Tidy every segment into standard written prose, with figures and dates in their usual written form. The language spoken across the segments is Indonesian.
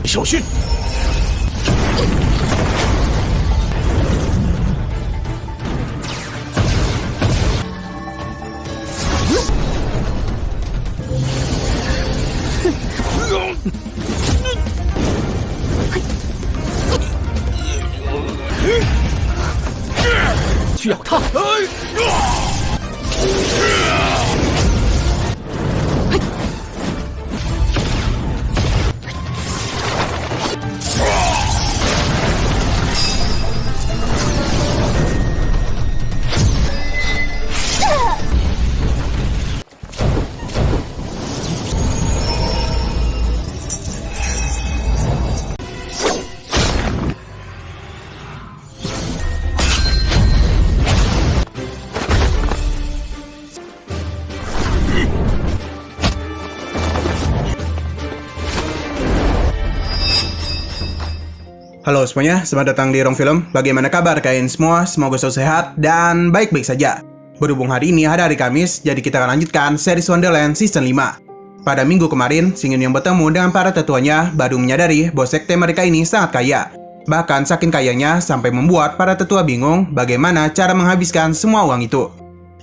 小心！去咬他！Halo semuanya, selamat datang di Rong Film. Bagaimana kabar kalian semua? Semoga selalu sehat dan baik-baik saja. Berhubung hari ini hari Kamis, jadi kita akan lanjutkan series Wonderland Season 5. Pada minggu kemarin, Xingyun yang bertemu dengan para tetuanya baru menyadari bahwa sekte mereka ini sangat kaya. Bahkan saking kayanya sampai membuat para tetua bingung bagaimana cara menghabiskan semua uang itu.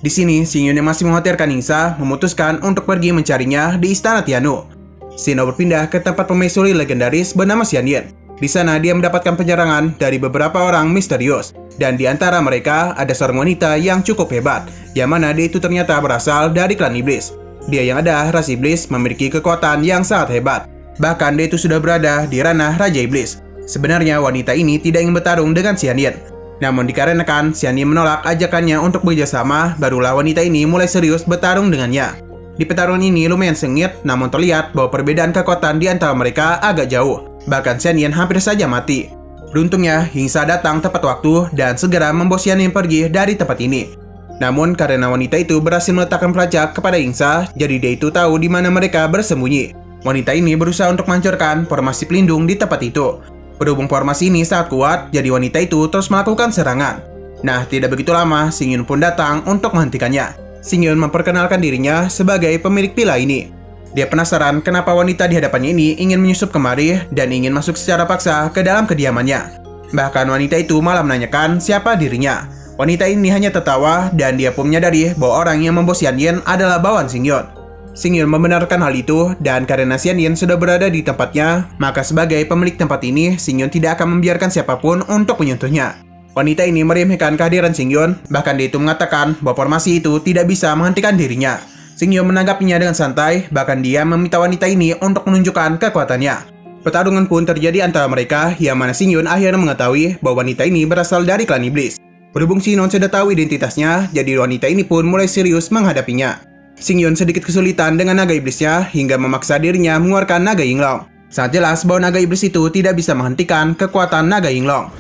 Di sini, Xingyun yang masih mengkhawatirkan Ningxia memutuskan untuk pergi mencarinya di Istana Tiannu. Xingyun berpindah ke tempat permaisuri legendaris bernama Xianyan. Di sana dia mendapatkan penyerangan dari beberapa orang misterius, dan di antara mereka ada seorang wanita yang cukup hebat, yang mana dia itu ternyata berasal dari klan iblis. Dia yang ada ras iblis memiliki kekuatan yang sangat hebat, bahkan dia itu sudah berada di ranah Raja Iblis. Sebenarnya wanita ini tidak ingin bertarung dengan Xianyan, namun dikarenakan Xianyan menolak ajakannya untuk bekerjasama, barulah wanita ini mulai serius bertarung dengannya. Di pertarungan ini lumayan sengit, namun terlihat bahwa perbedaan kekuatan di antara mereka agak jauh. Bahkan Xianyan hampir saja mati. Beruntungnya, Ningxia datang tepat waktu dan segera membawa Xianyan pergi dari tempat ini. Namun karena wanita itu berhasil meletakkan pelacak kepada Ningxia, jadi dia itu tahu di mana mereka bersembunyi. Wanita ini berusaha untuk menghancurkan formasi pelindung di tempat itu. Berhubung formasi ini sangat kuat, jadi wanita itu terus melakukan serangan. Nah, tidak begitu lama, Xingyun pun datang untuk menghentikannya. Xingyun memperkenalkan dirinya sebagai pemilik villa ini. Dia penasaran kenapa wanita di hadapannya ini ingin menyusup kemari dan ingin masuk secara paksa ke dalam kediamannya. Bahkan wanita itu malah menanyakan siapa dirinya. Wanita ini hanya tertawa dan dia pun menyadari bahwa orang yang membawa Xianyan adalah bawahan Xingyun. Xingyun membenarkan hal itu dan karena Xianyan sudah berada di tempatnya, maka sebagai pemilik tempat ini, Xingyun tidak akan membiarkan siapapun untuk menyentuhnya. Wanita ini meremehkan kehadiran Xingyun, bahkan dia itu mengatakan bahwa formasi itu tidak bisa menghentikan dirinya. Xingyun menanggapinya dengan santai, bahkan dia meminta wanita ini untuk menunjukkan kekuatannya. Pertarungan pun terjadi antara mereka, yang mana Xingyun akhirnya mengetahui bahwa wanita ini berasal dari klan iblis. Berhubung Xingyun sudah tahu identitasnya, jadi wanita ini pun mulai serius menghadapinya. Xingyun sedikit kesulitan dengan naga iblisnya, hingga memaksa dirinya mengeluarkan naga Yinglong. Sangat jelas bahwa naga iblis itu tidak bisa menghentikan kekuatan naga Yinglong.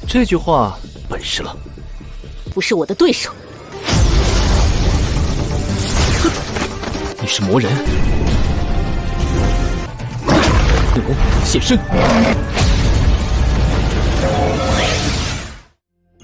这句话本事了，不是我的对手。你是魔人，恶人现身。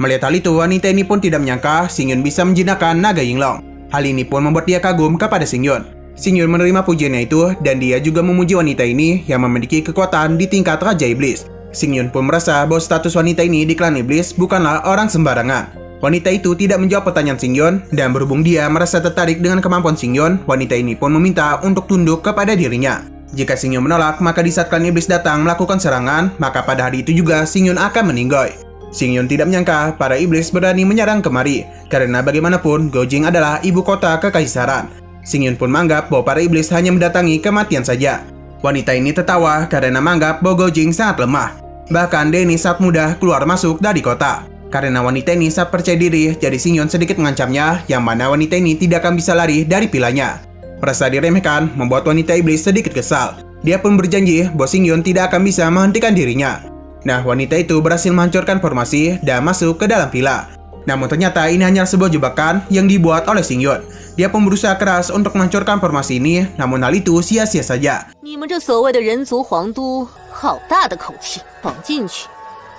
Melihat hal itu, wanita ini pun tidak menyangka Xingyun bisa menjinakkan naga Yinglong. Hal ini pun membuat dia kagum kepada Xingyun. Xingyun menerima pujiannya itu dan dia juga memuji wanita ini yang memiliki kekuatan di tingkat Raja Iblis. Xingyun pun merasa bahwa status wanita ini di klan iblis bukanlah orang sembarangan. Wanita itu tidak menjawab pertanyaan Xingyun dan berhubung dia merasa tertarik dengan kemampuan Xingyun, wanita ini pun meminta untuk tunduk kepada dirinya. Jika Xingyun menolak, maka di saat klan iblis datang melakukan serangan, maka pada hari itu juga Xingyun akan meninggoy. Xingyun tidak menyangka para iblis berani menyerang kemari, karena bagaimanapun Goujing adalah ibu kota kekaisaran. Xingyun pun menganggap bahwa para iblis hanya mendatangi kematian saja. Wanita ini tertawa karena menganggap bahwa Goujing sangat lemah. Bahkan Denny saat mudah keluar masuk dari kota. Karena wanita ini sangat percaya diri, jadi Xingyun sedikit mengancamnya, yang mana wanita ini tidak akan bisa lari dari vilanya. Merasa diremehkan membuat wanita iblis sedikit kesal. Dia pun berjanji bahwa Xingyun tidak akan bisa menghentikan dirinya. Nah, wanita itu berhasil menghancurkan formasi dan masuk ke dalam villa. Namun ternyata ini hanya sebuah jebakan yang dibuat oleh Xingyun. Dia pun berusaha keras untuk menghancurkan formasi ini, namun hal itu sia-sia saja. 你们这所谓的人族皇都，好大的口气！绑进去，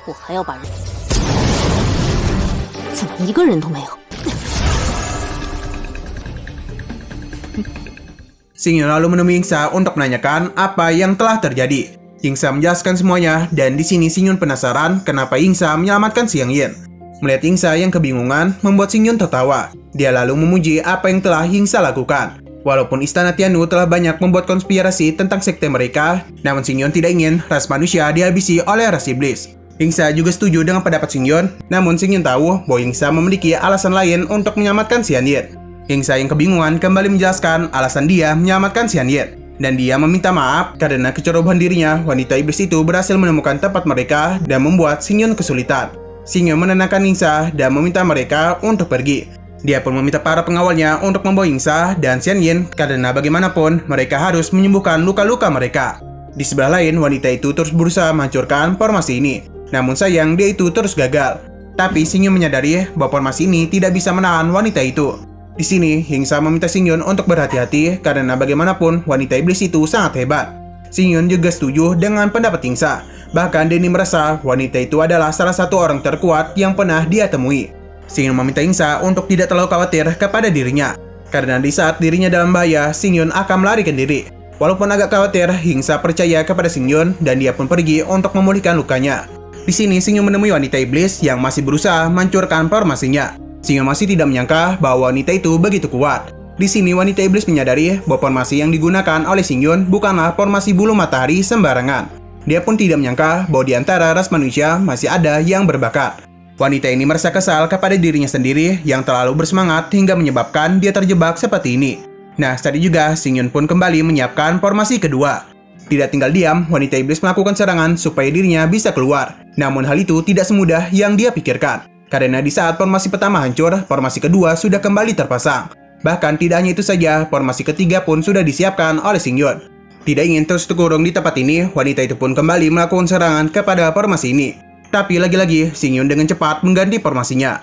我还要把人……怎么一个人都没有？ Xingyun lalu menemui Yingxa untuk menanyakan apa yang telah terjadi. Yingxa menjelaskan semuanya, dan di sini Xingyun penasaran kenapa Yingxa menyelamatkan Xiang Yin. Melihat Yingxa yang kebingungan membuat Xingyun tertawa. Dia lalu memuji apa yang telah Yingxa lakukan. Walaupun Istana Tianwu telah banyak membuat konspirasi tentang sekte mereka, namun Xingyun tidak ingin ras manusia dihabisi oleh ras iblis. Yingxa juga setuju dengan pendapat Xingyun, namun Xingyun tahu bahwa Yingxa memiliki alasan lain untuk menyelamatkan Xian Yin. Yingxa yang kebingungan kembali menjelaskan alasan dia menyelamatkan Xian Yin. Dan dia meminta maaf karena kecerobohan dirinya, wanita iblis itu berhasil menemukan tempat mereka dan membuat Xingyun kesulitan. Xingyun menenangkan Yingxa dan meminta mereka untuk pergi. Dia pun meminta para pengawalnya untuk membawa Yingxa dan Xian Yin karena bagaimanapun mereka harus menyembuhkan luka-luka mereka. Di sebelah lain, wanita itu terus berusaha menghancurkan formasi ini. Namun sayang, dia itu terus gagal. Tapi Xingyun menyadari bahwa formasi ini tidak bisa menahan wanita itu. Di sini, Yingxa meminta Xingyun untuk berhati-hati karena bagaimanapun wanita iblis itu sangat hebat. Xingyun juga setuju dengan pendapat Yingxa. Bahkan Denny merasa wanita itu adalah salah satu orang terkuat yang pernah dia temui. Xingyun meminta Yingxa untuk tidak terlalu khawatir kepada dirinya. Karena di saat dirinya dalam bahaya, Xingyun akan melarikan diri. Walaupun agak khawatir, Yingxa percaya kepada Xingyun dan dia pun pergi untuk memulihkan lukanya. Di sini, Xingyun menemui wanita iblis yang masih berusaha menghancurkan formasinya. Xingyun masih tidak menyangka bahwa wanita itu begitu kuat. Di sini wanita iblis menyadari bahwa formasi yang digunakan oleh Xingyun bukanlah formasi bulu matahari sembarangan. Dia pun tidak menyangka bahwa di antara ras manusia masih ada yang berbakat. Wanita ini merasa kesal kepada dirinya sendiri yang terlalu bersemangat hingga menyebabkan dia terjebak seperti ini. Nah, tadi juga Xingyun pun kembali menyiapkan formasi kedua. Tidak tinggal diam, wanita iblis melakukan serangan supaya dirinya bisa keluar. Namun hal itu tidak semudah yang dia pikirkan. Karena di saat formasi pertama hancur, formasi kedua sudah kembali terpasang. Bahkan tidak hanya itu saja, formasi ketiga pun sudah disiapkan oleh Xingyun. Tidak ingin terus terkurung di tempat ini, wanita itu pun kembali melakukan serangan kepada formasi ini. Tapi lagi-lagi, Xingyun dengan cepat mengganti formasinya.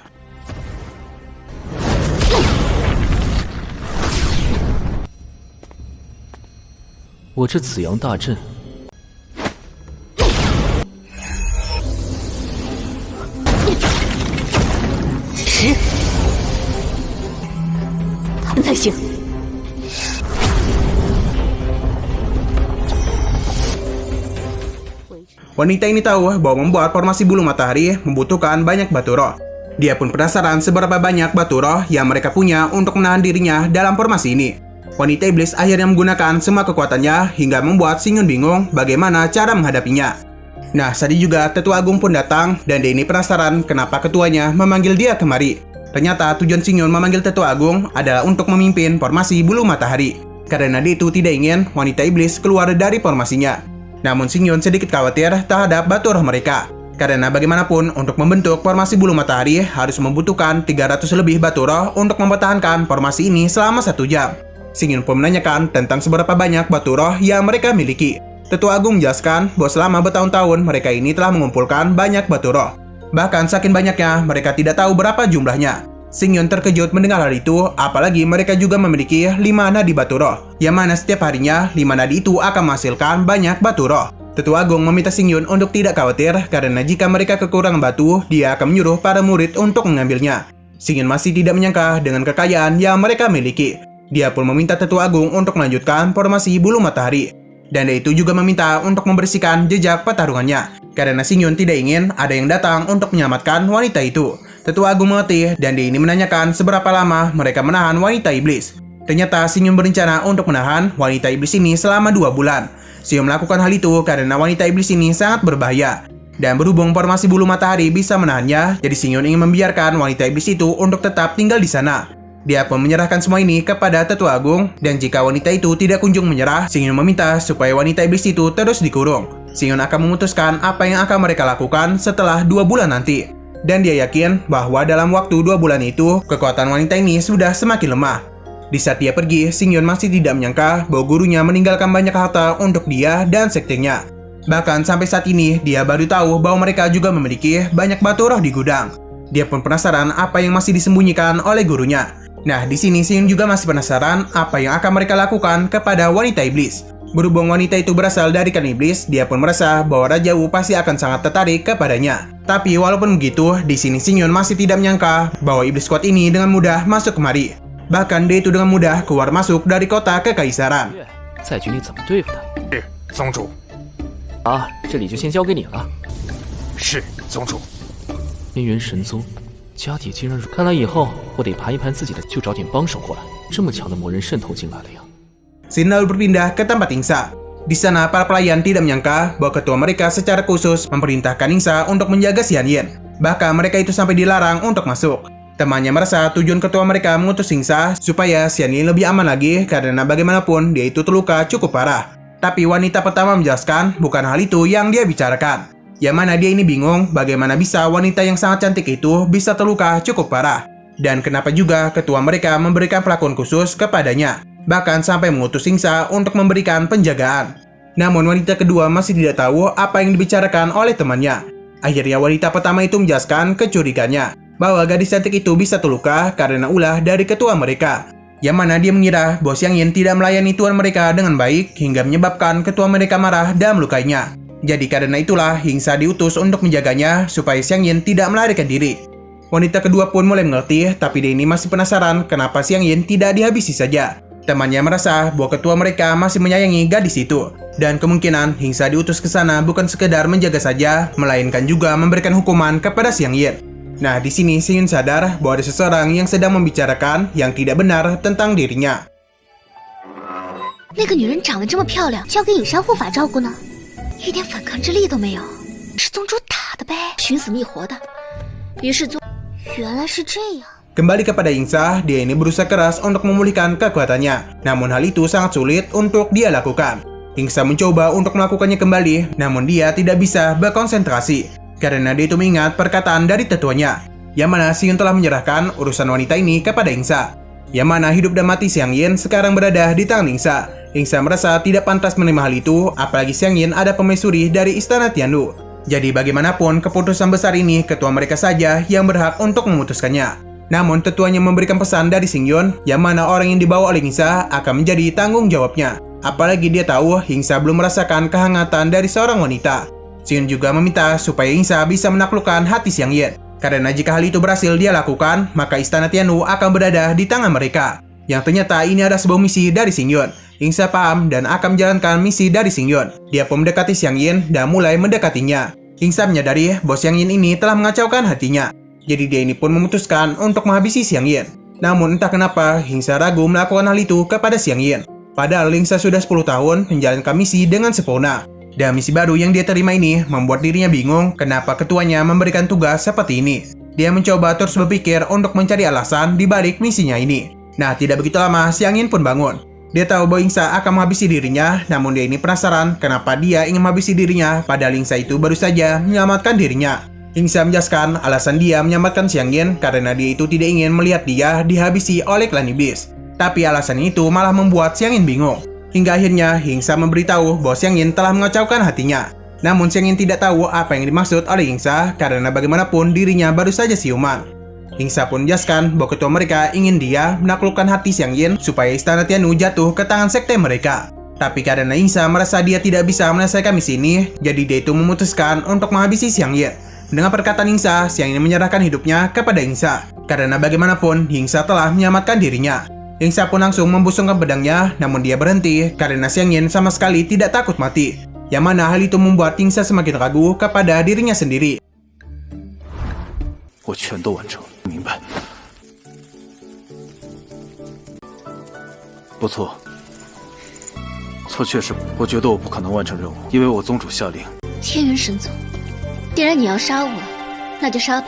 Wanita ini tahu bahwa membuat formasi bulu matahari membutuhkan banyak batu roh. Dia pun penasaran seberapa banyak batu roh yang mereka punya untuk menahan dirinya dalam formasi ini. Wanita iblis akhirnya menggunakan semua kekuatannya hingga membuat Xingyun bingung bagaimana cara menghadapinya. Nah, tadi juga Tetua Agung pun datang dan Denny penasaran kenapa ketuanya memanggil dia kemari. Ternyata tujuan Xingyun memanggil Tetua Agung adalah untuk memimpin formasi bulu matahari. Karena dia itu tidak ingin wanita iblis keluar dari formasinya. Namun Xingyun sedikit khawatir terhadap batu roh mereka. Karena bagaimanapun untuk membentuk formasi bulu matahari harus membutuhkan 300 lebih batu roh untuk mempertahankan formasi ini selama 1 jam. Xingyun pun menanyakan tentang seberapa banyak batu roh yang mereka miliki. Tetua Agung menjelaskan bahwa selama bertahun-tahun mereka ini telah mengumpulkan banyak batu roh. Bahkan saking banyaknya mereka tidak tahu berapa jumlahnya. Xingyun terkejut mendengar hal itu, apalagi mereka juga memiliki 5 nadi batu roh, yang mana setiap harinya 5 nadi itu akan menghasilkan banyak batu roh. Tetua Agung meminta Xingyun untuk tidak khawatir karena jika mereka kekurangan batu, dia akan menyuruh para murid untuk mengambilnya. Xingyun masih tidak menyangka dengan kekayaan yang mereka miliki. Dia pun meminta Tetua Agung untuk melanjutkan formasi bulu matahari. Dan dia itu juga meminta untuk membersihkan jejak pertarungannya, karena Xingyun tidak ingin ada yang datang untuk menyelamatkan wanita itu. Tetua Agung mengerti dan dia ini menanyakan seberapa lama mereka menahan wanita iblis. Ternyata Xingyun berencana untuk menahan wanita iblis ini selama 2 bulan. Xingyun melakukan hal itu karena wanita iblis ini sangat berbahaya. Dan berhubung formasi bulu matahari bisa menahannya, jadi Xingyun ingin membiarkan wanita iblis itu untuk tetap tinggal di sana. Dia pun menyerahkan semua ini kepada Tetua Agung, dan jika wanita itu tidak kunjung menyerah, Xingyun meminta supaya wanita iblis itu terus dikurung. Xingyun akan memutuskan apa yang akan mereka lakukan setelah 2 bulan nanti. Dan dia yakin bahwa dalam waktu 2 bulan itu, kekuatan wanita ini sudah semakin lemah. Di saat dia pergi, Xingyun masih tidak menyangka bahwa gurunya meninggalkan banyak harta untuk dia dan sektenya. Bahkan sampai saat ini, dia baru tahu bahwa mereka juga memiliki banyak batu roh di gudang. Dia pun penasaran apa yang masih disembunyikan oleh gurunya. Nah, di sini Xingyun juga masih penasaran apa yang akan mereka lakukan kepada wanita iblis. Berhubung wanita itu berasal dari klan iblis, dia pun merasa bahwa Raja Wu pasti akan sangat tertarik kepadanya. Tapi walaupun begitu, di sini Xingyun masih tidak menyangka bahwa iblis kuat ini dengan mudah masuk kemari. Bahkan dia itu dengan mudah keluar masuk dari kota kekaisaran. 在局你怎么对付他？是宗主，啊，这里就先交给你了。是宗主。天元神宗，家底竟然如……看来以后我得盘一盘自己的，就找点帮手过来。这么强的魔人渗透进来了呀！ Sin lalu berpindah ke tempat Ingsa. Di sana, para pelayan tidak menyangka bahwa ketua mereka secara khusus memerintahkan Ingsa untuk menjaga Xian Yin. Bahkan mereka itu sampai dilarang untuk masuk. Temannya merasa tujuan ketua mereka mengutus Ingsa supaya Xian Yin lebih aman lagi karena bagaimanapun dia itu terluka cukup parah. Tapi wanita pertama menjelaskan bukan hal itu yang dia bicarakan. Yang mana dia ini bingung bagaimana bisa wanita yang sangat cantik itu bisa terluka cukup parah. Dan kenapa juga ketua mereka memberikan pelakon khusus kepadanya. Bahkan sampai mengutus Ingsa untuk memberikan penjagaan. Namun wanita kedua masih tidak tahu apa yang dibicarakan oleh temannya. Akhirnya wanita pertama itu menjelaskan kecurigaannya bahwa gadis cantik itu bisa terluka karena ulah dari ketua mereka. Yang mana dia mengira bahwa Xiang Yin tidak melayani tuan mereka dengan baik hingga menyebabkan ketua mereka marah dan melukainya. Jadi karena itulah Ingsa diutus untuk menjaganya supaya Xiang Yin tidak melarikan diri. Wanita kedua pun mulai mengerti, tapi dia ini masih penasaran kenapa Xiang Yin tidak dihabisi saja. Temannya merasa bahwa ketua mereka masih menyayangi gadis itu. Dan kemungkinan Ingsa diutus ke sana bukan sekedar menjaga saja, melainkan juga memberikan hukuman kepada Xiang Yin. Nah, di sini Xiang Yin sadar bahwa ada seseorang yang sedang membicarakan yang tidak benar tentang dirinya. 那个女人长得这么漂亮，交给隐山护法照顾呢，一点反抗之力都没有，是宗主打的呗，寻死觅活的。于是原来是这样。 Kembali kepada Ingsa, dia ini berusaha keras untuk memulihkan kekuatannya. Namun hal itu sangat sulit untuk dia lakukan. Ingsa mencoba untuk melakukannya kembali, namun dia tidak bisa berkonsentrasi. Karena dia itu mengingat perkataan dari tetuanya. Yang mana Xiang Yin telah menyerahkan urusan wanita ini kepada Ingsa. Yang mana hidup dan mati Xiang Yin sekarang berada di tangan Ingsa. Ingsa merasa tidak pantas menerima hal itu, apalagi Xiang Yin ada permaisuri dari istana Tianlu. Jadi bagaimanapun keputusan besar ini ketua mereka saja yang berhak untuk memutuskannya. Namun tetuanya memberikan pesan dari Xiang Yin yang mana orang yang dibawa oleh Ingsa akan menjadi tanggung jawabnya. Apalagi dia tahu Ingsa belum merasakan kehangatan dari seorang wanita. Xiang Yin juga meminta supaya Ingsa bisa menaklukkan hati Xiang Yin. Karena jika hal itu berhasil dia lakukan, maka istana Tianlu akan berada di tangan mereka. Yang ternyata ini adalah sebuah misi dari Xiang Yin. Ingsa paham dan akan menjalankan misi dari Xiang Yin. Dia pun mendekati Xiang Yin dan mulai mendekatinya. Ingsa menyadari bahwa Xiang Yin ini telah mengacaukan hatinya. Jadi dia ini pun memutuskan untuk menghabisi Xiang Yin. Namun entah kenapa Ingsa ragu melakukan hal itu kepada Xiang Yin. Padahal Ingsa sudah 10 tahun menjalankan misi dengan sempurna. Dan misi baru yang dia terima ini membuat dirinya bingung kenapa ketuanya memberikan tugas seperti ini. Dia mencoba terus berpikir untuk mencari alasan di balik misinya ini. Nah, tidak begitu lama Xiang Yin pun bangun. Dia tahu bahwa Ingsa akan menghabisi dirinya, namun dia ini penasaran kenapa dia ingin menghabisi dirinya padahal Ingsa itu baru saja menyelamatkan dirinya. Ingsa menjelaskan alasan dia menyelamatkan Xiang Yin karena dia itu tidak ingin melihat dia dihabisi oleh klan iblis. Tapi alasan itu malah membuat Xiang Yin bingung. Hingga akhirnya Ingsa memberitahu bahwa Xiang Yin telah mengacaukan hatinya. Namun Xiang Yin tidak tahu apa yang dimaksud oleh Ingsa karena bagaimanapun dirinya baru saja siuman. Ingsa pun menjelaskan bahwa ketua mereka ingin dia menaklukkan hati Xiang Yin supaya istana Tianlu jatuh ke tangan sekte mereka. Tapi karena Ingsa merasa dia tidak bisa menyelesaikan misi ini, jadi dia itu memutuskan untuk menghabisi Xiang Yin. Dengan perkataan Ingsa, Xiang Yin menyerahkan hidupnya kepada Ingsa. Karena bagaimanapun, Ingsa telah menyelamatkan dirinya. Ingsa pun langsung membusungkan pedangnya, namun dia berhenti karena Xiang Yin sama sekali tidak takut mati. Yang mana hal itu membuat Ingsa semakin ragu kepada dirinya sendiri. 我全都完成，明白？不错，错确实，我觉得我不可能完成任务，因为我宗主下令。天元神宗，既然你要杀我，那就杀吧。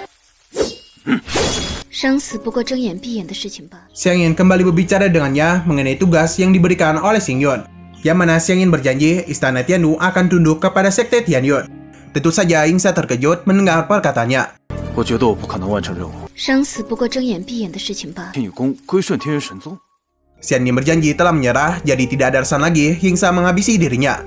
生死不过睁眼闭眼的事情吧。 Xiang Yin kembali berbicara dengannya mengenai tugas yang diberikan oleh Xiang Yin. Yang mana Xiang Yin berjanji istana Tianlu akan tunduk kepada sekte Tianyun. Tentu saja Ingsa terkejut mendengar perkataannya. 我觉得我不可能完成任务。生死不过睁眼闭眼的事情吧。天宇宫归顺天元神宗。 Xiang Yin berjanji telah menyerah, jadi tidak ada alasan lagi Ingsa menghabisi dirinya.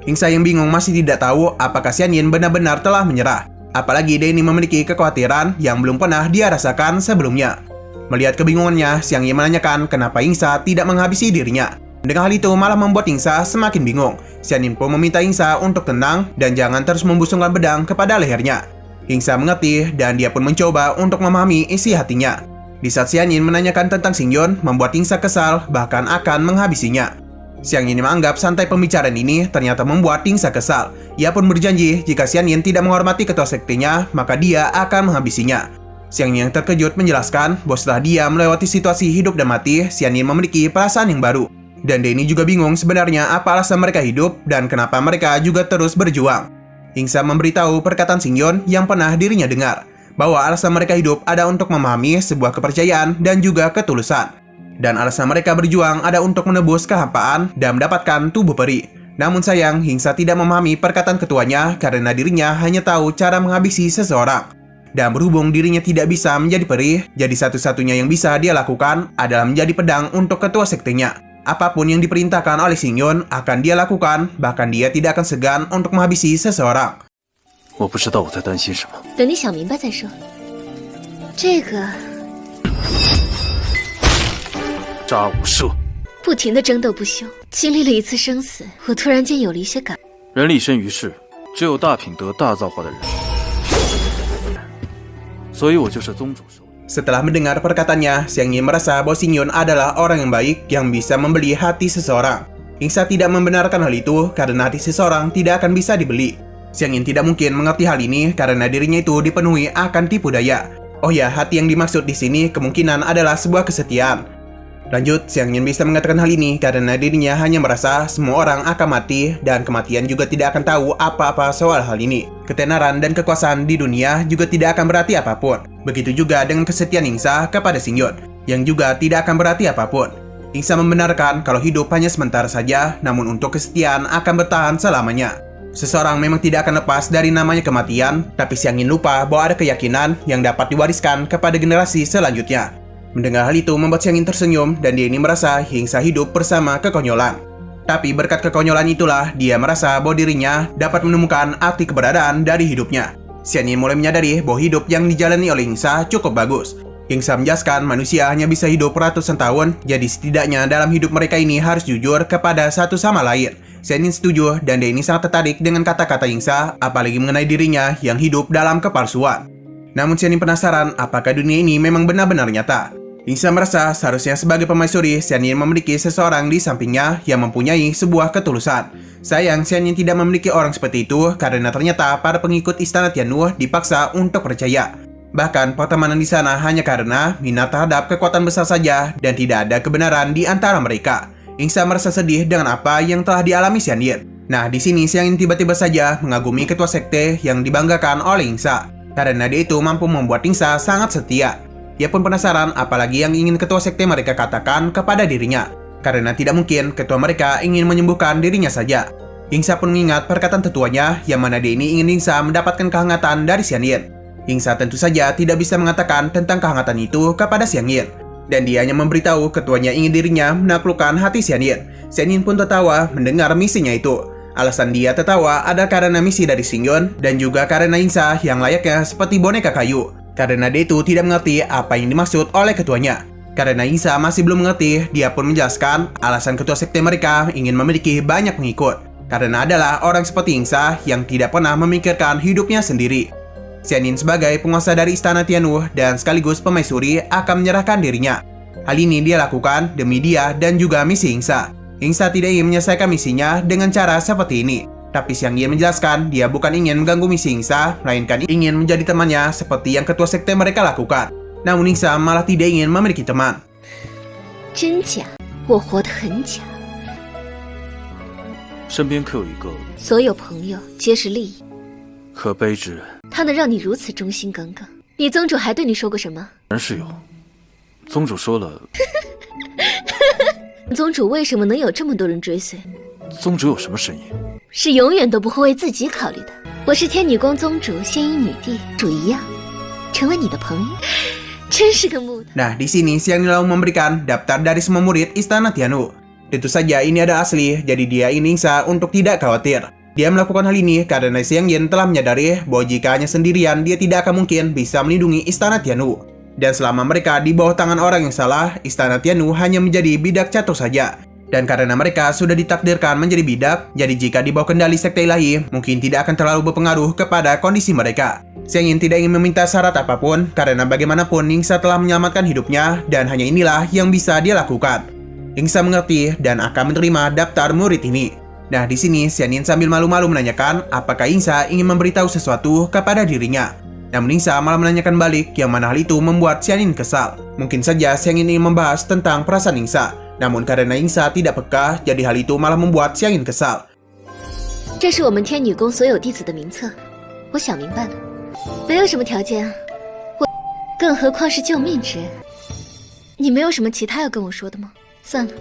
Ingsa yang bingung masih tidak tahu apakah Xiang Yin benar-benar telah menyerah. Apalagi dia ini memiliki kekhawatiran yang belum pernah dia rasakan sebelumnya. Melihat kebingungannya, Xiang Yin menanyakan kenapa Ingsa tidak menghabisi dirinya. Dengan hal itu malah membuat Ingsa semakin bingung. Xiang Yin pun meminta Ingsa untuk tenang dan jangan terus membusungkan pedang kepada lehernya. Ingsa mengerti dan dia pun mencoba untuk memahami isi hatinya. Di saat Xian Yin menanyakan tentang Xingyon, membuat Yingsa kesal, bahkan akan menghabisinya. Xian Yin menganggap santai pembicaraan ini ternyata membuat Yingsa kesal. Ia pun berjanji jika Xian Yin tidak menghormati ketua sektenya, maka dia akan menghabisinya. Xian Yin yang terkejut menjelaskan bahwa setelah dia melewati situasi hidup dan mati, Xian Yin memiliki perasaan yang baru. Dan Denny juga bingung sebenarnya apa alasan mereka hidup dan kenapa mereka juga terus berjuang. Yingsa memberitahu perkataan Xingyon yang pernah dirinya dengar, bahwa alasan mereka hidup ada untuk memahami sebuah kepercayaan dan juga ketulusan. Dan alasan mereka berjuang ada untuk menebus kehampaan dan mendapatkan tubuh peri. Namun sayang, Yingsa tidak memahami perkataan ketuanya karena dirinya hanya tahu cara menghabisi seseorang. Dan berhubung dirinya tidak bisa menjadi peri, jadi satu-satunya yang bisa dia lakukan adalah menjadi pedang untuk ketua sektenya. Apapun yang diperintahkan oleh Xingyon akan dia lakukan, bahkan dia tidak akan segan untuk menghabisi seseorang. 我不知道我在担心什么。等你想明白再说。这个扎武射，不停的争斗不休，经历了一次生死，我突然间有了一些感。人立身于世，只有大品德、大造化的人，所以我就是宗主手里。 Setelah mendengar perkataannya, Xian Yin merasa bahwa Xingyon adalah orang yang baik yang bisa membeli hati seseorang. Yingsa tidak membenarkan hal itu karena hati seseorang tidak akan bisa dibeli. Xian Yin tidak mungkin mengerti hal ini karena dirinya itu dipenuhi akan tipu daya. Oh ya, hati yang dimaksud di sini kemungkinan adalah sebuah kesetiaan. Lanjut, Xian Yin bisa mengatakan hal ini karena dirinya hanya merasa semua orang akan mati dan kematian juga tidak akan tahu apa-apa soal hal ini. Ketenaran dan kekuasaan di dunia juga tidak akan berarti apapun. Begitu juga dengan kesetiaan Yingsa kepada Xingyon, yang juga tidak akan berarti apapun. Yingsa membenarkan kalau hidup hanya sementara saja, namun untuk kesetiaan akan bertahan selamanya. Seseorang memang tidak akan lepas dari namanya kematian, tapi Xian Yin lupa bahwa ada keyakinan yang dapat diwariskan kepada generasi selanjutnya. Mendengar hal itu membuat Xian Yin tersenyum dan dia ini merasa Yingsa hidup bersama kekonyolan. Tapi berkat kekonyolan itulah dia merasa bahwa dirinya dapat menemukan arti keberadaan dari hidupnya. Xian Yin mulai menyadari bahwa hidup yang dijalani oleh Yingsa cukup bagus. Yingsa menjelaskan manusia hanya bisa hidup ratusan tahun, jadi setidaknya dalam hidup mereka ini harus jujur kepada satu sama lain. Xian Yin setuju dan dia ini sangat tertarik dengan kata-kata Yingsa, apalagi mengenai dirinya yang hidup dalam kepalsuan. Namun Xian Yin penasaran apakah dunia ini memang benar-benar nyata. Yingsa merasa seharusnya sebagai permaisuri, Xian Yin memiliki seseorang di sampingnya yang mempunyai sebuah ketulusan. Sayang, Xian Yin tidak memiliki orang seperti itu karena ternyata para pengikut Istana Tianwu dipaksa untuk percaya. Bahkan pertemanan di sana hanya karena minat terhadap kekuatan besar saja dan tidak ada kebenaran di antara mereka. Yingsa merasa sedih dengan apa yang telah dialami Xian Yin. Nah, di sini Xian Yin tiba-tiba saja mengagumi ketua sekte yang dibanggakan oleh Yingsa karena dia itu mampu membuat Yingsa sangat setia. Ia pun penasaran apalagi yang ingin ketua sekte mereka katakan kepada dirinya, karena tidak mungkin ketua mereka ingin menyembuhkan dirinya saja. Yingsa pun mengingat perkataan tetuanya yang mana dia ini ingin Yingsa mendapatkan kehangatan dari Xian Yin. Yingsa tentu saja tidak bisa mengatakan tentang kehangatan itu kepada Xian Yin, dan dia hanya memberitahu ketuanya ingin dirinya menaklukkan hati Xian Yin. Xian Yin pun tertawa mendengar misinya itu. Alasan dia tertawa adalah karena misi dari Xingyon dan juga karena Yingsa yang layaknya seperti boneka kayu. Karena dia itu tidak mengerti apa yang dimaksud oleh ketuanya. Karena Yingsa masih belum mengerti, dia pun menjelaskan alasan ketua sekte mereka ingin memiliki banyak pengikut. Karena adalah orang seperti Yingsa yang tidak pernah memikirkan hidupnya sendiri. Xian Yin sebagai penguasa dari Istana Tianwu dan sekaligus permaisuri akan menyerahkan dirinya. Hal ini dia lakukan demi dia dan juga misi Yingsa. Yingsa tidak ingin menyelesaikan misinya dengan cara seperti ini. Tapi Xian Yin menjelaskan dia bukan ingin mengganggu misi Yingsa, melainkan ingin menjadi temannya seperti yang ketua sekte mereka lakukan. Namun Yingsa malah tidak ingin memiliki teman. 真假，我活得很假。身边可有一个所有朋友皆是利益，可悲之人，他能让你如此忠心耿耿。你宗主还对你说过什么？人是有。宗主说了，宗主为什么能有这么多人追随？宗主有什么神隐？是永远都不会为自己考虑的。我是天女宫宗主仙音女帝，主一样，成为你的朋友，真是个木头。 Nah, di sini Xian Yin lalu memberikan daftar dari semua murid Istana Tianwu. Tentu saja ini ada asli, jadi dia ingin Yingsa untuk tidak khawatir. Dia melakukan hal ini karena Xian Yin telah menyadari bahwa jika hanya sendirian, dia tidak akan mungkin bisa melindungi Istana Tianwu. Dan selama mereka di bawah tangan orang yang salah, Istana Tianwu hanya menjadi bidak catur saja. Dan karena mereka sudah ditakdirkan menjadi bidak, jadi jika di bawah kendali sekte ilahi, mungkin tidak akan terlalu berpengaruh kepada kondisi mereka. Xiang Yin tidak ingin meminta syarat apapun karena bagaimanapun Ningxia telah menyelamatkan hidupnya dan hanya inilah yang bisa dia lakukan. Ningxia mengerti dan akan menerima daftar murid ini. Nah, di sini Xiang Yin sambil malu-malu menanyakan apakah Ningxia ingin memberitahu sesuatu kepada dirinya. Namun Ningxia malah menanyakan balik yang mana hal itu membuat Xiang Yin kesal. Mungkin saja Xiang Yin ingin membahas tentang perasaan Ningxia, namun karena Ningxia tidak peka, jadi hal itu malah membuat Xiang Yin kesal. 这是我们天女宫所有弟子的名册，我想明白了，没有什么条件，更何况是救命之恩。你没有什么其他要跟我说的吗？算了。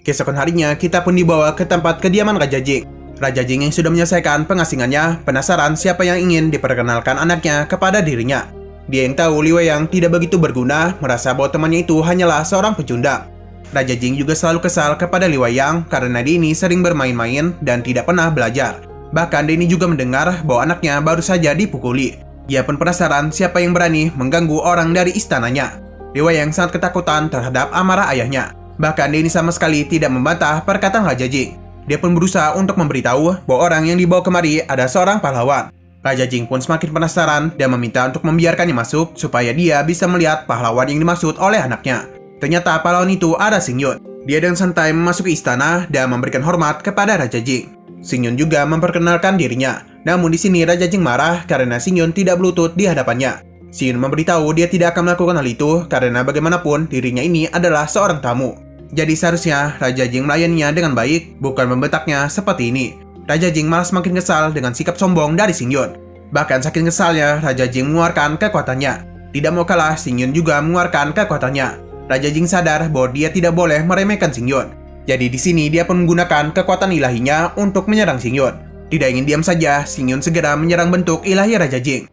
Keesokan harinya, kita pun dibawa ke tempat kediaman Raja Jing. Raja Jing yang sudah menyelesaikan pengasingannya, penasaran siapa yang ingin diperkenalkan anaknya kepada dirinya. Dia yang tahu Li Weiyang tidak begitu berguna, merasa bahwa temannya itu hanyalah seorang pecundang. Raja Jing juga selalu kesal kepada Li Weiyang karena dia ini sering bermain-main dan tidak pernah belajar. Bahkan dia ini juga mendengar bahwa anaknya baru saja dipukuli. Dia pun penasaran siapa yang berani mengganggu orang dari istananya. Li Weiyang sangat ketakutan terhadap amarah ayahnya. Bahkan dia ini sama sekali tidak membantah perkataan Raja Jing. Dia pun berusaha untuk memberitahu bahwa orang yang dibawa kemari ada seorang pahlawan. Raja Jing pun semakin penasaran dan meminta untuk membiarkannya masuk supaya dia bisa melihat pahlawan yang dimaksud oleh anaknya. Ternyata pahlawan itu ada Xing Yun. Dia dengan santai memasuki istana dan memberikan hormat kepada Raja Jing. Xing Yun juga memperkenalkan dirinya. Namun di sini Raja Jing marah karena Xing Yun tidak berlutut di hadapannya. Xing Yun memberitahu dia tidak akan melakukan hal itu karena bagaimanapun dirinya ini adalah seorang tamu. Jadi seharusnya Raja Jing melayaninya dengan baik, bukan membentaknya seperti ini. Raja Jing malah semakin kesal dengan sikap sombong dari Xing Yun. Bahkan saking kesalnya, Raja Jing mengeluarkan kekuatannya. Tidak mau kalah, Xing Yun juga mengeluarkan kekuatannya. Raja Jing sadar bahwa dia tidak boleh meremehkan Xing Yun. Jadi di sini dia pun menggunakan kekuatan ilahinya untuk menyerang Xing Yun. Tidak ingin diam saja, Xing Yun segera menyerang bentuk ilahi Raja Jing.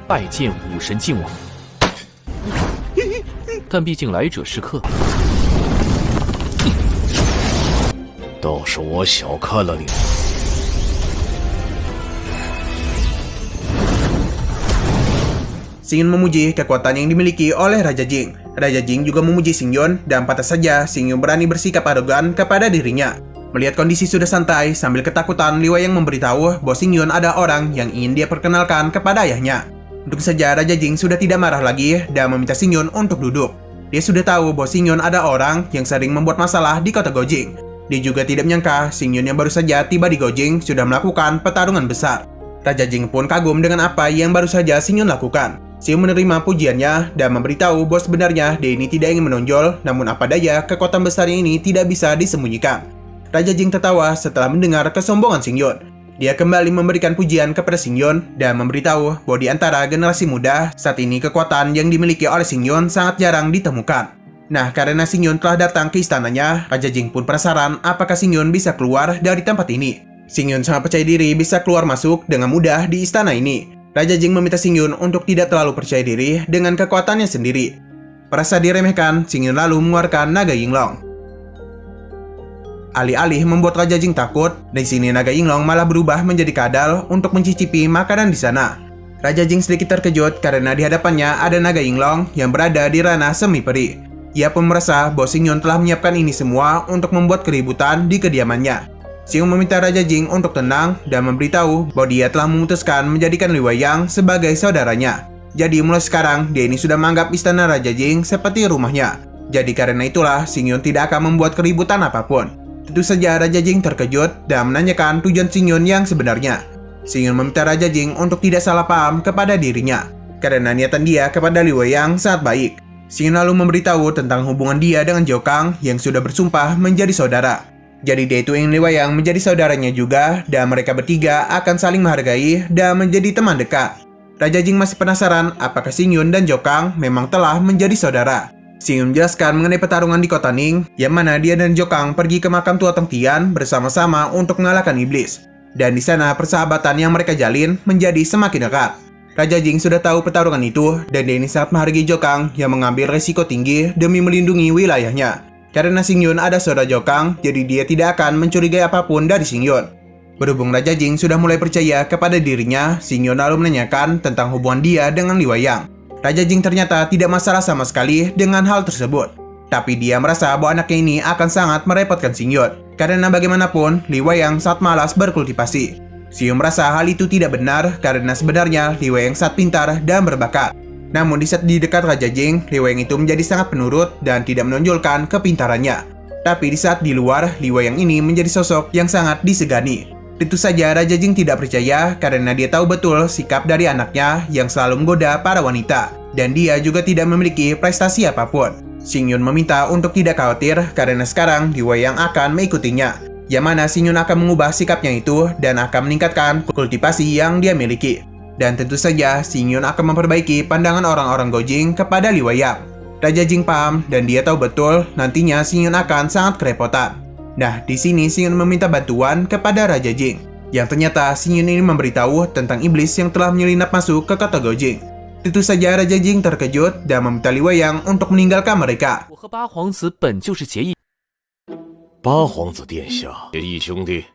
拜见武神靖王，但毕竟来者是客。都是我小看了你。 Xing Yun memuji kekuatan yang dimiliki oleh Raja Jing. Raja Jing juga memuji Xing Yun dan pantas saja Xing Yun berani bersikap arogan kepada dirinya. Melihat kondisi sudah santai, sambil ketakutan Li Weiyang memberitahu bahwa Xing Yun ada orang yang ingin dia perkenalkan kepada ayahnya. Untuk saja Raja Jing sudah tidak marah lagi dan meminta Xing Yun untuk duduk. Dia sudah tahu bahwa Xing Yun ada orang yang sering membuat masalah di kota Gojing. Dia juga tidak menyangka Xing Yun yang baru saja tiba di Gojing sudah melakukan pertarungan besar. Raja Jing pun kagum dengan apa yang baru saja Xing Yun lakukan. Xing Yun menerima pujiannya dan memberitahu bahwa sebenarnya dia ini tidak ingin menonjol, namun apa daya kekuatan besarnya ini tidak bisa disembunyikan. Raja Jing tertawa setelah mendengar kesombongan Xing Yun. Dia kembali memberikan pujian kepada Xing Yun dan memberitahu bahwa di antara generasi muda, saat ini kekuatan yang dimiliki oleh Xing Yun sangat jarang ditemukan. Nah, karena Xing Yun telah datang ke istananya, Raja Jing pun penasaran apakah Xing Yun bisa keluar dari tempat ini. Xing Yun sangat percaya diri bisa keluar masuk dengan mudah di istana ini. Raja Jing meminta Xing Yun untuk tidak terlalu percaya diri dengan kekuatannya sendiri. Merasa diremehkan, Xing Yun lalu mengeluarkan naga Yinglong. Alih-alih membuat Raja Jing takut, di sini naga Yinglong malah berubah menjadi kadal untuk mencicipi makanan di sana. Raja Jing sedikit terkejut karena di hadapannya ada naga Yinglong yang berada di ranah semi peri. Ia pun merasa bahwa Xing Yun telah menyiapkan ini semua untuk membuat keributan di kediamannya. Xing Yun meminta Raja Jing untuk tenang dan memberitahu bahwa dia telah memutuskan menjadikan Li Weiyang sebagai saudaranya. Jadi mulai sekarang dia ini sudah menganggap istana Raja Jing seperti rumahnya. Jadi karena itulah Xing Yun tidak akan membuat keributan apapun. Tentu saja Raja Jing terkejut dan menanyakan tujuan Xing Yun yang sebenarnya. Xing Yun meminta Raja Jing untuk tidak salah paham kepada dirinya, karena niatan dia kepada Li Weiyang sangat baik. Xing Yun lalu memberitahu tentang hubungan dia dengan Zhou Kang yang sudah bersumpah menjadi saudara. Jadi dia itu ingin Li Weiyang menjadi saudaranya juga dan mereka bertiga akan saling menghargai dan menjadi teman dekat. Raja Jing masih penasaran apakah Xing Yun dan Zhou Kang memang telah menjadi saudara. Xing Yun menjelaskan mengenai pertarungan di kota Ning, yang mana dia dan Zhou Kang pergi ke makam tua Teng Tian bersama-sama untuk mengalahkan iblis. Dan di sana persahabatan yang mereka jalin menjadi semakin dekat. Raja Jing sudah tahu pertarungan itu dan dia ini sangat menghargai Zhou Kang yang mengambil resiko tinggi demi melindungi wilayahnya. Karena Xing Yun ada saudara Zhou Kang, jadi dia tidak akan mencurigai apapun dari Xing Yun. Berhubung Raja Jing sudah mulai percaya kepada dirinya, Xing Yun lalu menanyakan tentang hubungan dia dengan Li Weiyang. Raja Jing ternyata tidak masalah sama sekali dengan hal tersebut. Tapi dia merasa bahwa anaknya ini akan sangat merepotkan Xing Yun. Karena bagaimanapun, Li Weiyang sangat malas berkultivasi. Xinyun merasa hal itu tidak benar karena sebenarnya Li Weiyang sangat pintar dan berbakat. Namun di saat di dekat Raja Jing, Li Weiyang itu menjadi sangat penurut dan tidak menonjolkan kepintarannya. Tapi di saat di luar, Li Weiyang ini menjadi sosok yang sangat disegani. Tentu saja Raja Jing tidak percaya karena dia tahu betul sikap dari anaknya yang selalu menggoda para wanita. Dan dia juga tidak memiliki prestasi apapun. Xinyun meminta untuk tidak khawatir karena sekarang Li Weiyang akan mengikutinya. Yang mana Xinyun akan mengubah sikapnya itu dan akan meningkatkan kultivasi yang dia miliki. Dan tentu saja Xinyun akan memperbaiki pandangan orang-orang Gojing kepada Li Weiyang. Raja Jing paham dan dia tahu betul nantinya Xinyun akan sangat kerepotan. Nah, di sini Xinyun meminta bantuan kepada Raja Jing. Yang ternyata Xinyun ini memberitahu tentang iblis yang telah menyelinap masuk ke kota Gojing. Tentu saja Raja Jing terkejut dan meminta Li Weiyang untuk meninggalkan mereka. 我和八皇子本就是结义。八皇子殿下，义兄弟，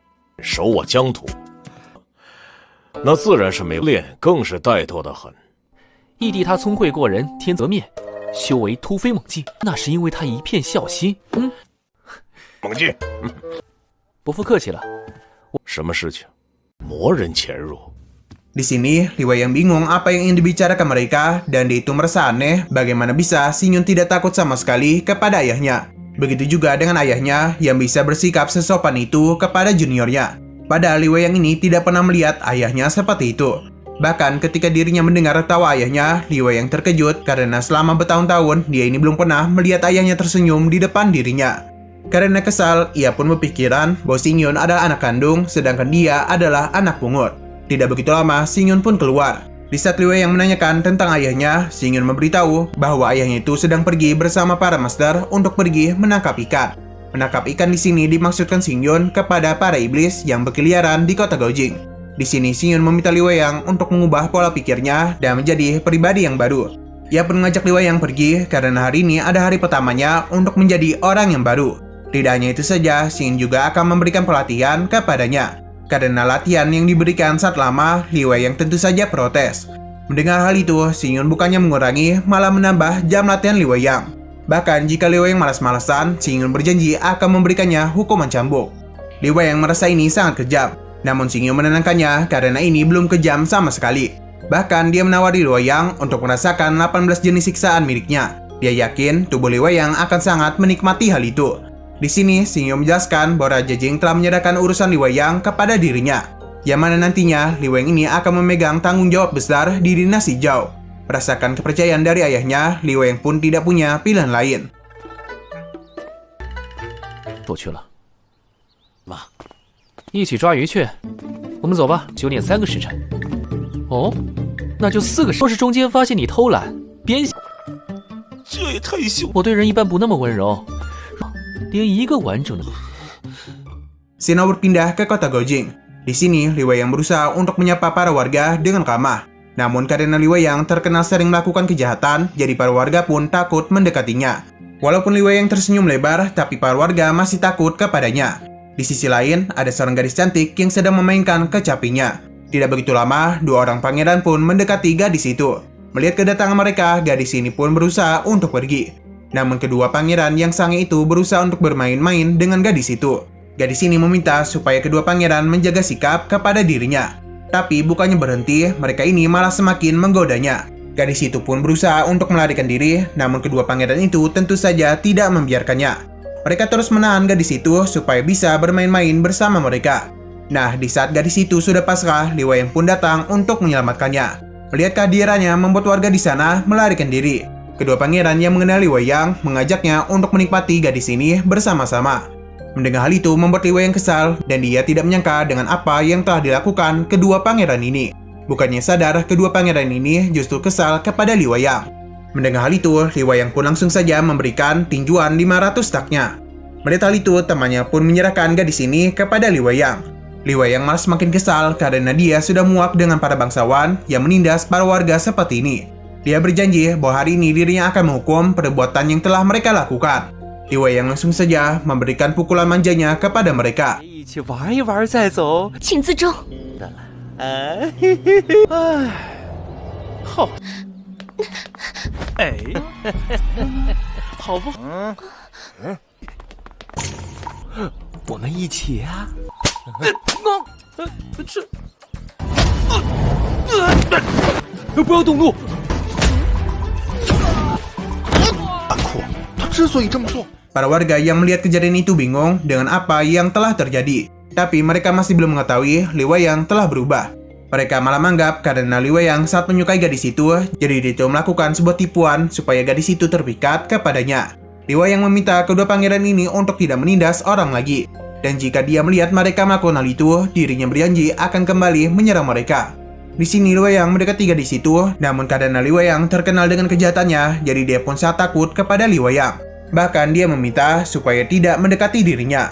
守我疆土，那自然是没练，更是怠惰得很。义弟他聪慧过人，天则面，修为突飞猛进，那是因为他一片孝心。猛进，不负客气了。什么事情？魔人潜入。 Di sini, Li Weiyang bingung apa yang ingin dibicarakan mereka dan dia itu merasa aneh bagaimana bisa Xinyun tidak takut sama sekali kepada ayahnya. Begitu juga dengan ayahnya yang bisa bersikap sesopan itu kepada juniornya. Padahal Li Weiyang ini tidak pernah melihat ayahnya seperti itu. Bahkan ketika dirinya mendengar tawa ayahnya, Li Weiyang terkejut karena selama bertahun-tahun dia ini belum pernah melihat ayahnya tersenyum di depan dirinya. Karena kesal, ia pun berpikiran bahwa Xinyun adalah anak kandung sedangkan dia adalah anak pungut. Tidak begitu lama, Xinyun pun keluar. Di saat Li Weiyang menanyakan tentang ayahnya, Xinyun memberitahu bahwa ayahnya itu sedang pergi bersama para master untuk pergi menangkap ikan. Menangkap ikan di sini dimaksudkan Xinyun kepada para iblis yang berkeliaran di kota Gojing. Di sini Xinyun meminta Li Weiyang untuk mengubah pola pikirnya dan menjadi pribadi yang baru. Ia pun mengajak Li Weiyang pergi karena hari ini ada hari pertamanya untuk menjadi orang yang baru. Tidak hanya itu saja, Xinyun juga akan memberikan pelatihan kepadanya. Karena latihan yang diberikan saat lama, Li Weiyang tentu saja protes. Mendengar hal itu, Xinyun bukannya mengurangi, malah menambah jam latihan Li Weiyang. Bahkan jika Li Weiyang malas-malasan, Xinyun berjanji akan memberikannya hukuman cambuk. Li Weiyang merasa ini sangat kejam, namun Xinyun menenangkannya karena ini belum kejam sama sekali. Bahkan dia menawari Li Weiyang untuk merasakan 18 jenis siksaan miliknya. Dia yakin tubuh Li Weiyang akan sangat menikmati hal itu. Di sini, Xinyun menjelaskan bahwa Raja Jing telah menyerahkan urusan Li Weiyang kepada dirinya, yang mana nantinya Li Weiyang ini akan memegang tanggung jawab besar di dinasti Zhao. Merasakan kepercayaan dari ayahnya, Li Weiyang pun tidak punya pilihan lain. 我去了，妈，一起抓鱼去。我们走吧，9点3个时辰。哦，那就4个时辰。要是中间发现你偷懒，鞭。这也太凶！我对人一般不那么温柔。 连一个完整的。 Sino berpindah ke kota Gojing. Di sini, Li Weiyang berusaha untuk menyapa para warga dengan ramah. Namun karena Li Weiyang terkenal sering melakukan kejahatan, jadi para warga pun takut mendekatinya. Walaupun Li Weiyang tersenyum lebar, tapi para warga masih takut kepadanya. Di sisi lain, ada seorang gadis cantik yang sedang memainkan kecapinya. Tidak begitu lama, 2 orang pangeran pun mendekati gadis itu. Melihat kedatangan mereka, gadis ini pun berusaha untuk pergi. Namun kedua pangeran yang sange itu berusaha untuk bermain-main dengan gadis itu. Gadis ini meminta supaya kedua pangeran menjaga sikap kepada dirinya. Tapi bukannya berhenti, mereka ini malah semakin menggodanya. Gadis itu pun berusaha untuk melarikan diri, namun kedua pangeran itu tentu saja tidak membiarkannya. Mereka terus menahan gadis itu supaya bisa bermain-main bersama mereka. Nah, di saat gadis itu sudah pasrah, Li Weiyang pun datang untuk menyelamatkannya. Melihat kehadirannya membuat warga di sana melarikan diri. Kedua pangeran yang mengenali Li Weiyang mengajaknya untuk menikmati gadis ini bersama-sama. Mendengar hal itu membuat Li Weiyang kesal dan dia tidak menyangka dengan apa yang telah dilakukan kedua pangeran ini. Bukannya sadar kedua pangeran ini justru kesal kepada Li Weiyang. Mendengar hal itu, Li Weiyang pun langsung saja memberikan tinjuan 500 taknya. Melihat hal itu, temannya pun menyerahkan gadis ini kepada Li Weiyang. Li Weiyang malah semakin kesal karena dia sudah muak dengan para bangsawan yang menindas para warga seperti ini. Dia berjanji bahwa hari ini dirinya akan menghukum perbuatan yang telah mereka lakukan. Li Weiyang langsung saja memberikan pukulan manjanya kepada mereka. 一起玩一玩再走。请自重。好，哎，好不？我们一起啊！不要动怒！ Para warga yang melihat kejadian itu bingung dengan apa yang telah terjadi. Tapi mereka masih belum mengetahui Li Weiyang telah berubah. Mereka malah menganggap karena Li Weiyang sangat menyukai gadis itu, jadi dia itu melakukan sebuah tipuan supaya gadis itu terpikat kepadanya. Li Weiyang meminta kedua pangeran ini untuk tidak menindas orang lagi. Dan jika dia melihat mereka melakukan hal itu, dirinya berjanji akan kembali menyerang mereka. Di sini Li Weiyang mendekati gadis itu, namun karena Li Weiyang terkenal dengan kejahatannya, jadi dia pun sangat takut kepada Li Weiyang. Bahkan dia meminta supaya tidak mendekati dirinya.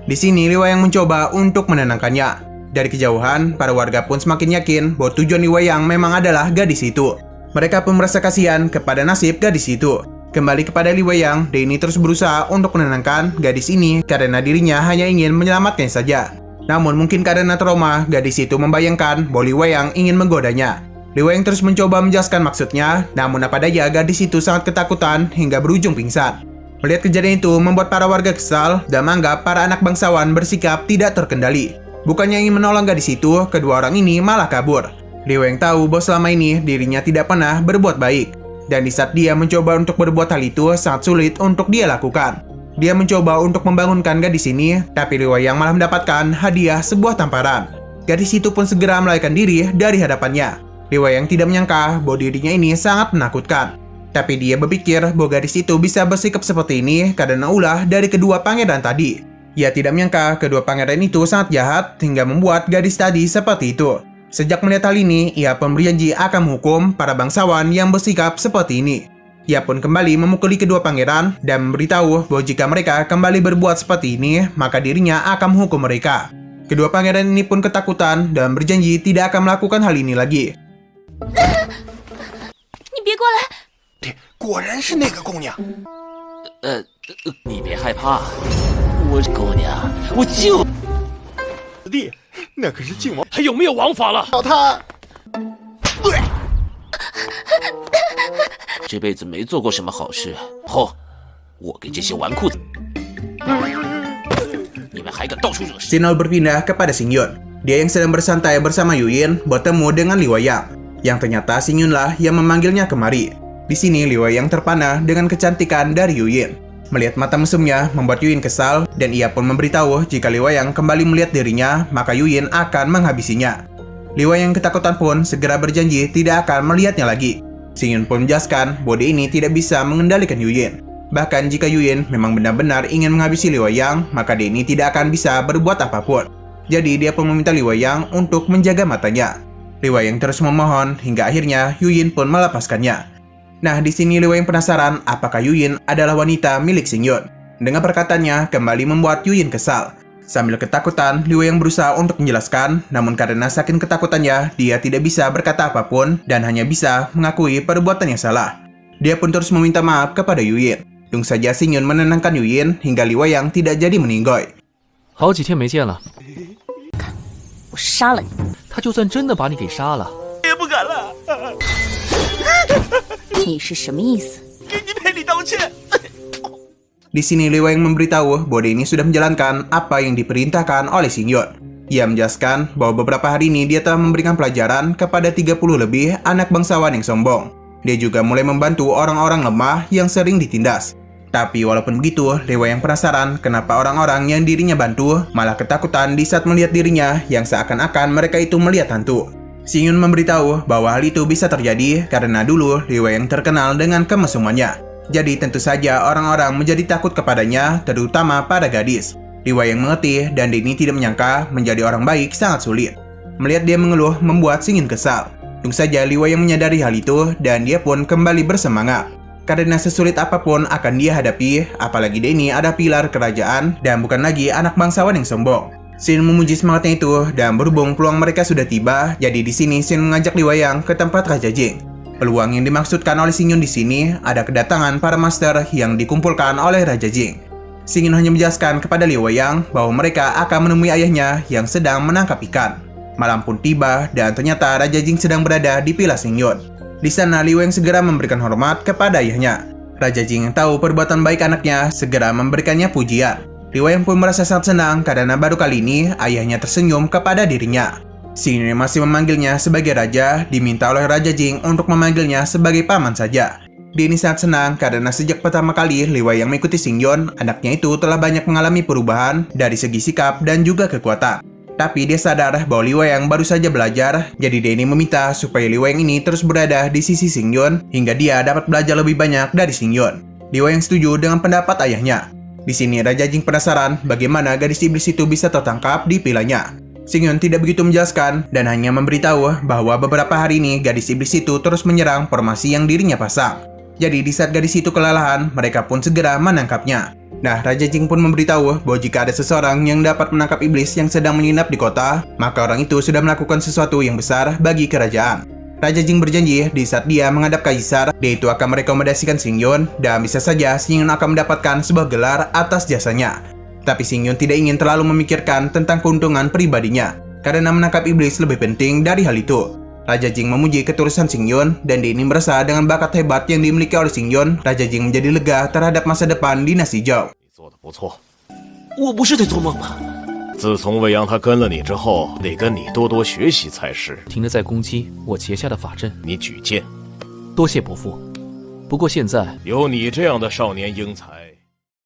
Di sini Li Weiyang mencoba untuk menenangkannya. Dari kejauhan, para warga pun semakin yakin bahwa tujuan Li Weiyang memang adalah gadis itu. Mereka pun merasa kasihan kepada nasib gadis itu. Kembali kepada Li Weiyang, Denny terus berusaha untuk menenangkan gadis ini karena dirinya hanya ingin menyelamatkannya saja. Namun mungkin karena trauma, gadis itu membayangkan bahwa Li Weiyang ingin menggodanya. Li Weiyang terus mencoba menjelaskan maksudnya, namun apa daya gadis itu sangat ketakutan hingga berujung pingsan. Melihat kejadian itu membuat para warga kesal dan menganggap para anak bangsawan bersikap tidak terkendali. Bukannya ingin menolong gadis itu, kedua orang ini malah kabur. Li Weiyang tahu bahwa selama ini dirinya tidak pernah berbuat baik. Dan di saat dia mencoba untuk berbuat hal itu sangat sulit untuk dia lakukan. Dia mencoba untuk membangunkan gadis ini, tapi Li Weiyang malah mendapatkan hadiah sebuah tamparan. Gadis itu pun segera melarikan diri dari hadapannya. Li Weiyang tidak menyangka bahwa dirinya ini sangat menakutkan. Tapi dia berpikir bahwa gadis itu bisa bersikap seperti ini karena ulah dari kedua pangeran tadi. Ia tidak menyangka kedua pangeran itu sangat jahat hingga membuat gadis tadi seperti itu. Sejak melihat hal ini, ia pun berjanji akan menghukum para bangsawan yang bersikap seperti ini. Ia pun kembali memukuli kedua pangeran dan memberitahu bahwa jika mereka kembali berbuat seperti ini, maka dirinya akan menghukum mereka. Kedua pangeran ini pun ketakutan dan berjanji tidak akan melakukan hal ini lagi. 你别过来！ 果然是那个姑娘。你别害怕，我是姑娘，我就弟，那可是靖王，还有没有王法了？他。这辈子没做过什么好事，我给这些纨绔子，你们还敢到处惹事？ Xinol berpindah kepada Xingyun. Dia yang sedang bersantai bersama Yuyin bertemu dengan Li Weiyang. Yang ternyata Xingyun lah yang memanggilnya kemari. Di sini Li Weiyang terpana dengan kecantikan dari Yuyin. Melihat mata mesumnya membuat Yuyin kesal dan ia pun memberitahu jika Li Weiyang kembali melihat dirinya, maka Yuyin akan menghabisinya. Li Weiyang ketakutan pun segera berjanji tidak akan melihatnya lagi. Xingyun pun menjelaskan bahwa dia ini tidak bisa mengendalikan Yuyin. Bahkan jika Yuyin memang benar-benar ingin menghabisi Li Weiyang, maka dia ini tidak akan bisa berbuat apapun. Jadi dia pun meminta Li Weiyang untuk menjaga matanya. Li Weiyang terus memohon hingga akhirnya Yuyin pun melepaskannya. Nah, di sini Li Weiyang penasaran apakah Yuyin adalah wanita milik Xingyun. Dengan perkataannya kembali membuat Yuyin kesal. Sambil ketakutan, Li Weiyang berusaha untuk menjelaskan, namun karena saking ketakutannya, dia tidak bisa berkata apapun dan hanya bisa mengakui perbuatannya salah. Dia pun terus meminta maaf kepada Yuyin. Tunggu saja Xingyun menenangkan Yuyin hingga Li Weiyang tidak jadi meninggoy. 好几天没见了，我杀了你！他就算真的把你给杀了，也不敢了，你是什么意思？给你赔礼道歉。 Di sini Li Weiyang memberitahu bahwa dia ini sudah menjalankan apa yang diperintahkan oleh Xingyun. Ia menjelaskan bahwa beberapa hari ini dia telah memberikan pelajaran kepada 30 lebih anak bangsawan yang sombong. Dia juga mulai membantu orang-orang lemah yang sering ditindas. Tapi walaupun begitu, Li Weiyang penasaran kenapa orang-orang yang dirinya bantu malah ketakutan di saat melihat dirinya yang seakan-akan mereka itu melihat hantu. Xingyun memberitahu bahwa hal itu bisa terjadi karena dulu Li Weiyang terkenal dengan kemesumannya. Jadi tentu saja orang-orang menjadi takut kepadanya, terutama pada gadis. Li Weiyang mengerti dan dia ini tidak menyangka menjadi orang baik sangat sulit. Melihat dia mengeluh membuat Xingyun kesal. Tunggu saja Li Weiyang menyadari hal itu dan dia pun kembali bersemangat. Karena sesulit apapun akan dia hadapi, apalagi dia ini ada pilar kerajaan dan bukan lagi anak bangsawan yang sombong. Xin memuji semangatnya itu dan berhubung peluang mereka sudah tiba, jadi di sini Xin mengajak Li Weiyang ke tempat Raja Jing. Peluang yang dimaksudkan oleh Xingyun di sini ada kedatangan para master yang dikumpulkan oleh Raja Jing. Xingyun hanya menjelaskan kepada Li Weiyang bahwa mereka akan menemui ayahnya yang sedang menangkap ikan. Malam pun tiba dan ternyata Raja Jing sedang berada di Villa Xingyun. Di sana Li Weiyang segera memberikan hormat kepada ayahnya. Raja Jing yang tahu perbuatan baik anaknya segera memberikannya pujian. Li Wei pun merasa sangat senang karena baru kali ini ayahnya tersenyum kepada dirinya. Xing Yun masih memanggilnya sebagai raja, diminta oleh Raja Jing untuk memanggilnya sebagai paman saja. Dia ini sangat senang karena sejak pertama kali Li Wei yang mengikuti Xing Yun, anaknya itu telah banyak mengalami perubahan dari segi sikap dan juga kekuatan. Tapi dia sadar bahwa Li Wei yang baru saja belajar, jadi dia ini meminta supaya Li Wei ini terus berada di sisi Xing Yun hingga dia dapat belajar lebih banyak dari Xing Yun. Li Wei yang setuju dengan pendapat ayahnya. Di sini Raja Jing penasaran bagaimana gadis iblis itu bisa tertangkap di vilanya. Xing Yun tidak begitu menjelaskan dan hanya memberitahu bahwa beberapa hari ini gadis iblis itu terus menyerang formasi yang dirinya pasang. Jadi di saat gadis itu kelelahan, mereka pun segera menangkapnya. Nah, Raja Jing pun memberitahu bahwa jika ada seseorang yang dapat menangkap iblis yang sedang menginap di kota, maka orang itu sudah melakukan sesuatu yang besar bagi kerajaan. Raja Jing berjanji di saat dia menghadap kaisar, dia itu akan merekomendasikan Xing Yun dan bisa saja Xing Yun akan mendapatkan sebuah gelar atas jasanya. Tapi Xing Yun tidak ingin terlalu memikirkan tentang keuntungan pribadinya, karena menangkap iblis lebih penting dari hal itu. Raja Jing memuji ketulusan Xing Yun dan dia ini merasa dengan bakat hebat yang dimiliki oleh Xing Yun, Raja Jing menjadi lega terhadap masa depan dinasti Zhou. 做得不错。我不是在做梦吗？自从未央他跟了你之后，得跟你多多学习才是。停了再攻击我结下的法阵。你举荐，多谢伯父。不过现在有你这样的少年英才。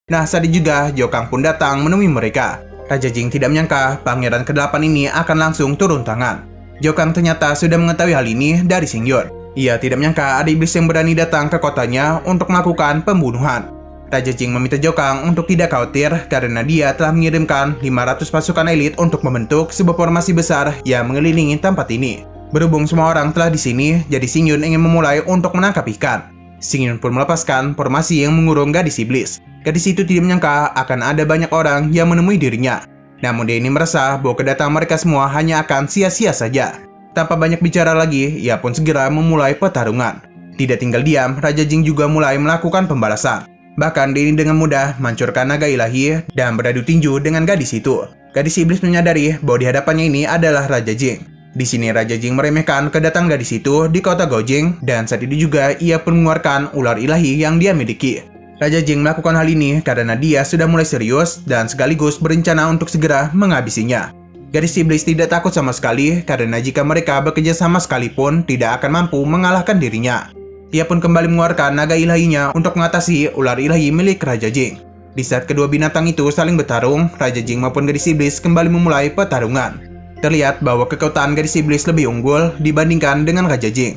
Nah, saat itu juga Zhou Kang pun datang menemui mereka. Raja Jing tidak menyangka pangeran ke-8 ini akan langsung turun tangan. Zhou Kang ternyata sudah mengetahui hal ini dari Xing Yun. Ia tidak menyangka ada iblis yang berani datang ke kotanya untuk melakukan pembunuhan. Raja Jing meminta Zhou Kang untuk tidak khawatir karena dia telah mengirimkan 500 pasukan elit untuk membentuk sebuah formasi besar yang mengelilingi tempat ini. Berhubung semua orang telah di sini, jadi Xing Yun ingin memulai untuk menangkap ikan. Xing Yun pun melepaskan formasi yang mengurung gadis iblis. Gadis itu tidak menyangka akan ada banyak orang yang menemui dirinya. Namun dia ini merasa bahwa kedatangan mereka semua hanya akan sia-sia saja. Tanpa banyak bicara lagi, ia pun segera memulai pertarungan. Tidak tinggal diam, Raja Jing juga mulai melakukan pembalasan. Bahkan dia ini dengan mudah menghancurkan naga ilahi dan beradu tinju dengan gadis itu. Gadis iblis menyadari bahwa di hadapannya ini adalah Raja Jing. Di sini Raja Jing meremehkan kedatangan gadis itu di kota Gaojing dan saat itu juga ia pun mengeluarkan ular ilahi yang dia miliki. Raja Jing melakukan hal ini karena dia sudah mulai serius dan sekaligus berencana untuk segera menghabisinya. Gadis iblis tidak takut sama sekali karena jika mereka bekerja sama sekalipun tidak akan mampu mengalahkan dirinya. Ia pun kembali mengeluarkan naga ilahinya untuk mengatasi ular ilahi milik Raja Jing. Di saat kedua binatang itu saling bertarung, Raja Jing maupun gadis iblis kembali memulai pertarungan. Terlihat bahwa kekuatan gadis iblis lebih unggul dibandingkan dengan Raja Jing.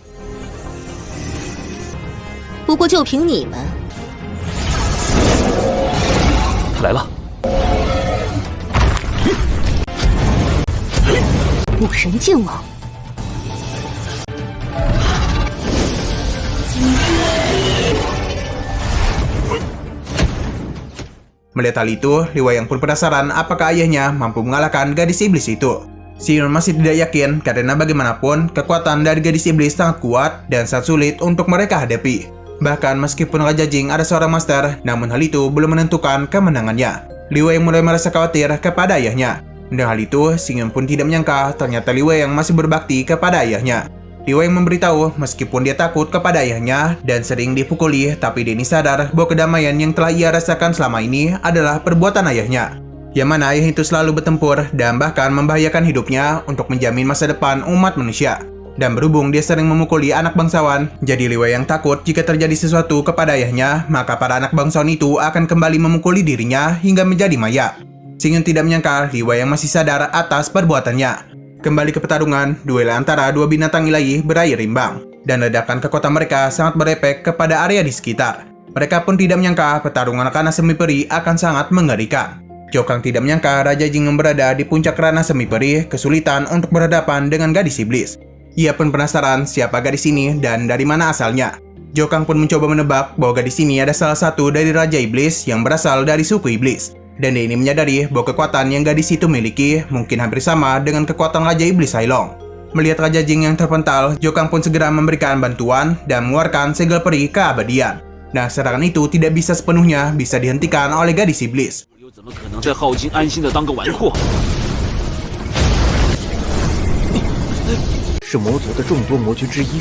不过就凭你们， 他来了。武神剑王。 Melihat hal itu, Li Wei yang pun penasaran apakah ayahnya mampu mengalahkan gadis iblis itu. Xing Yun masih tidak yakin karena bagaimanapun kekuatan dari gadis iblis sangat kuat dan sangat sulit untuk mereka hadapi. Bahkan meskipun Raja Jing ada seorang master, namun hal itu belum menentukan kemenangannya. Li Wei mulai merasa khawatir kepada ayahnya. Dengan hal itu, Xing Yun pun tidak menyangka ternyata Li Wei yang masih berbakti kepada ayahnya. Li Wei memberitahu meskipun dia takut kepada ayahnya dan sering dipukuli, tapi dia ini sadar bahwa kedamaian yang telah ia rasakan selama ini adalah perbuatan ayahnya. Yang mana ayah itu selalu bertempur dan bahkan membahayakan hidupnya untuk menjamin masa depan umat manusia. Dan berhubung dia sering memukuli anak bangsawan, jadi Li Wei yang takut jika terjadi sesuatu kepada ayahnya, maka para anak bangsawan itu akan kembali memukuli dirinya hingga menjadi mayat. Xing Yun tidak menyangka Li Wei yang masih sadar atas perbuatannya. Kembali ke pertarungan, duel antara dua binatang ilahi berakhir imbang, dan ledakan kekuatan mereka sangat berefek kepada area di sekitar. Mereka pun tidak menyangka pertarungan Rana Semi Peri akan sangat mengerikan. Zhou Kang tidak menyangka Raja Jing yang berada di puncak Rana Semi Peri kesulitan untuk berhadapan dengan gadis iblis. Ia pun penasaran siapa gadis ini dan dari mana asalnya. Zhou Kang pun mencoba menebak bahwa gadis ini ada salah satu dari Raja Iblis yang berasal dari suku Iblis. Dan dia ini menyadari bahwa kekuatan yang gadis itu miliki mungkin hampir sama dengan kekuatan Raja Iblis Hailong. Melihat Raja Jing yang terpental, Zhou Kang pun segera memberikan bantuan dan mengeluarkan segel peri keabadian. Nah, serangan itu tidak bisa sepenuhnya bisa dihentikan oleh gadis iblis. 怎么可能在镐京安心的当个纨绔？是魔族的众多魔君之一。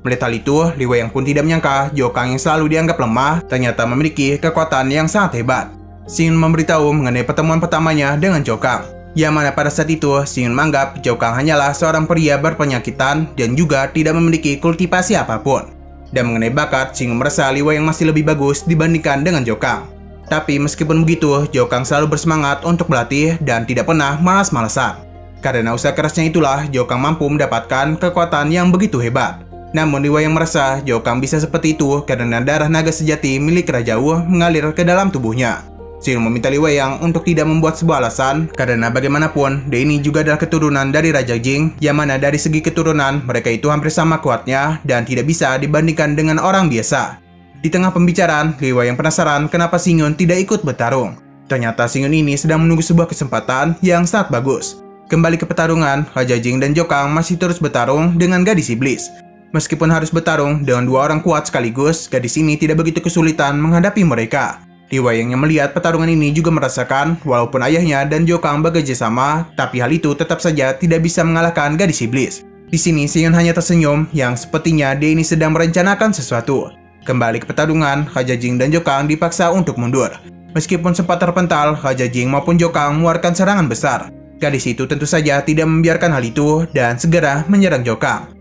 Melihat hal itu, Li Weiyang pun tidak menyangka Jiao Kang yang selalu dianggap lemah ternyata memiliki kekuatan yang sangat hebat. Xing Yun memberitahu mengenai pertemuan pertamanya dengan Jiao Kang, yang mana pada saat itu Xing Yun menganggap Jiao Kang hanyalah seorang pria berpenyakitan dan juga tidak memiliki kultivasi apapun. Dan mengenai bakat, Xing Yun merasa Li Weiyang masih lebih bagus dibandingkan dengan Jiao Kang. Tapi meskipun begitu, Jiao Kang selalu bersemangat untuk berlatih dan tidak pernah malas-malasan. Karena usaha kerasnya itulah Jiao Kang mampu mendapatkan kekuatan yang begitu hebat. Namun Li Weiyang merasa Jiao Kang bisa seperti itu karena darah naga sejati milik Raja Wu mengalir ke dalam tubuhnya. Xing Yun meminta Li Weiyang untuk tidak membuat sebuah alasan karena bagaimanapun dia ini juga adalah keturunan dari Raja Jing, yang mana dari segi keturunan mereka itu hampir sama kuatnya dan tidak bisa dibandingkan dengan orang biasa. Di tengah pembicaraan, Li Weiyang penasaran kenapa Xing Yun tidak ikut bertarung. Ternyata Xing Yun ini sedang menunggu sebuah kesempatan yang sangat bagus. Kembali ke pertarungan, Raja Jing dan Jiao Kang masih terus bertarung dengan gadis iblis. Meskipun harus bertarung dengan dua orang kuat sekaligus, gadis ini tidak begitu kesulitan menghadapi mereka. Li Weiyang yang melihat pertarungan ini juga merasakan walaupun ayahnya dan Jiao Kang bekerja sama, tapi hal itu tetap saja tidak bisa mengalahkan gadis iblis. Di sini Xing Yun hanya tersenyum yang sepertinya dia ini sedang merencanakan sesuatu. Kembali ke pertarungan, Raja Jing dan Jiao Kang dipaksa untuk mundur. Meskipun sempat terpental, Raja Jing maupun Jiao Kang mengeluarkan serangan besar. Gadis itu tentu saja tidak membiarkan hal itu dan segera menyerang Jiao Kang.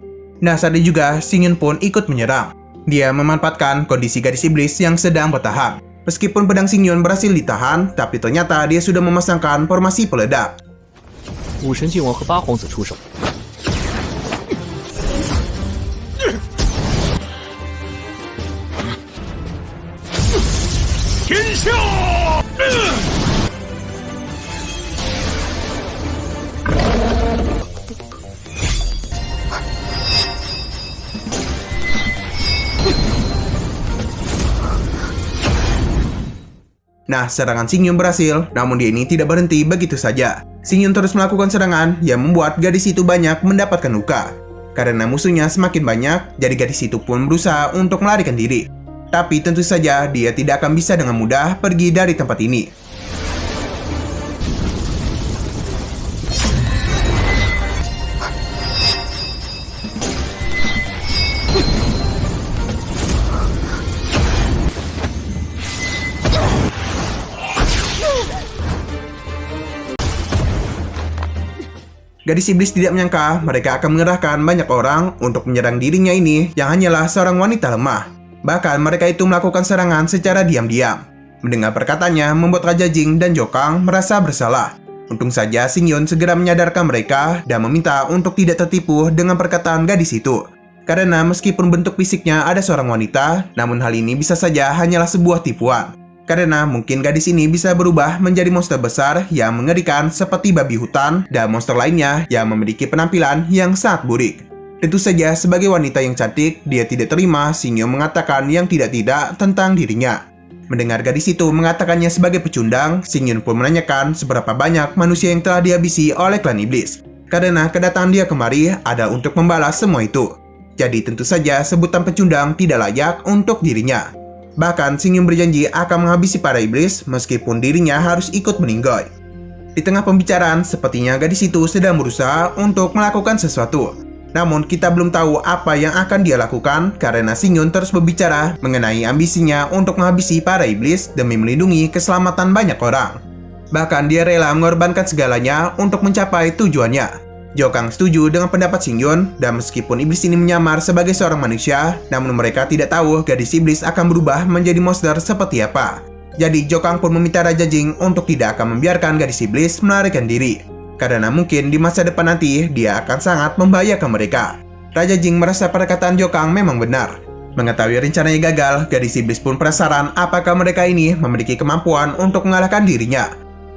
Nah, saat itu juga Xing Yun pun ikut menyerang. Dia memanfaatkan kondisi gadis iblis yang sedang bertahan. Meskipun pedang Xing Yun berhasil ditahan, tapi ternyata dia sudah memasangkan formasi peledak. 武神靖王和八皇子出手。天下！ Nah, serangan Xing Yun berhasil, namun dia ini tidak berhenti begitu saja. Xing Yun terus melakukan serangan yang membuat gadis itu banyak mendapatkan luka. Karena musuhnya semakin banyak, jadi gadis itu pun berusaha untuk melarikan diri. Tapi tentu saja dia tidak akan bisa dengan mudah pergi dari tempat ini. Gadis iblis tidak menyangka mereka akan mengerahkan banyak orang untuk menyerang dirinya ini yang hanyalah seorang wanita lemah. Bahkan mereka itu melakukan serangan secara diam-diam. Mendengar perkataannya membuat Raja Jing dan Jiao Kang merasa bersalah. Untung saja Xing Yun segera menyadarkan mereka dan meminta untuk tidak tertipu dengan perkataan gadis itu. Karena meskipun bentuk fisiknya ada seorang wanita, namun hal ini bisa saja hanyalah sebuah tipuan. Karena mungkin gadis ini bisa berubah menjadi monster besar yang mengerikan seperti babi hutan dan monster lainnya yang memiliki penampilan yang sangat burik. Tentu saja sebagai wanita yang cantik, dia tidak terima Xing Yun mengatakan yang tidak-tidak tentang dirinya. Mendengar gadis itu mengatakannya sebagai pecundang, Xing Yun pun menanyakan seberapa banyak manusia yang telah dihabisi oleh klan iblis. Karena kedatangan dia kemari ada untuk membalas semua itu. Jadi tentu saja sebutan pecundang tidak layak untuk dirinya. Bahkan Xing Yun berjanji akan menghabisi para iblis meskipun dirinya harus ikut meninggal. Di tengah pembicaraan, sepertinya gadis itu sedang berusaha untuk melakukan sesuatu. Namun kita belum tahu apa yang akan dia lakukan karena Xing Yun terus berbicara mengenai ambisinya untuk menghabisi para iblis demi melindungi keselamatan banyak orang. Bahkan dia rela mengorbankan segalanya untuk mencapai tujuannya. Jiao Kang setuju dengan pendapat Xing Yun, dan meskipun iblis ini menyamar sebagai seorang manusia, namun mereka tidak tahu gadis iblis akan berubah menjadi monster seperti apa. Jadi Jiao Kang pun meminta Raja Jing untuk tidak akan membiarkan gadis iblis melarikan diri. Karena mungkin di masa depan nanti dia akan sangat membahayakan mereka. Raja Jing merasa perkataan Jiao Kang memang benar. Mengetahui rencananya gagal, gadis iblis pun penasaran apakah mereka ini memiliki kemampuan untuk mengalahkan dirinya.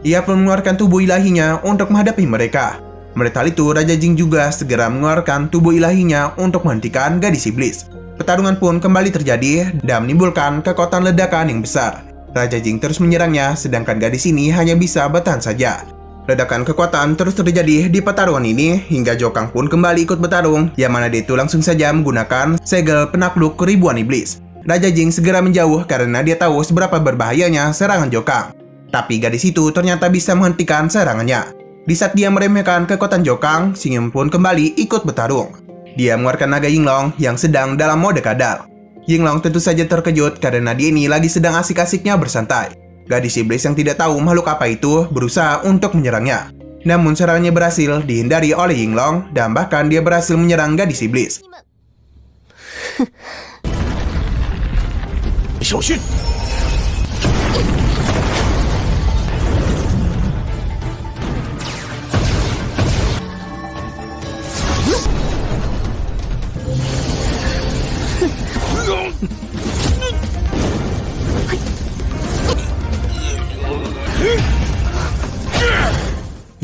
Ia pun mengeluarkan tubuh ilahinya untuk menghadapi mereka. Melihat hal itu, Raja Jing juga segera mengeluarkan tubuh ilahinya untuk menghentikan gadis iblis. Pertarungan pun kembali terjadi dan menimbulkan kekuatan ledakan yang besar. Raja Jing terus menyerangnya, sedangkan gadis ini hanya bisa bertahan saja. Ledakan kekuatan terus terjadi di pertarungan ini hingga Jiao Kang pun kembali ikut bertarung, yang mana dia itu langsung saja menggunakan segel penakluk ribuan iblis. Raja Jing segera menjauh karena dia tahu seberapa berbahayanya serangan Jiao Kang. Tapi gadis itu ternyata bisa menghentikan serangannya. Di saat dia meremehkan kekuatan Jiao Kang, Xing Yun pun kembali ikut bertarung. dia mengeluarkan naga Yinglong yang sedang dalam mode kadal. Yinglong tentu saja terkejut karena dia ini lagi sedang asik-asiknya bersantai. Gadis iblis yang tidak tahu makhluk apa itu berusaha untuk menyerangnya. Namun serangannya berhasil dihindari oleh Yinglong dan bahkan dia berhasil menyerang gadis iblis. 小心！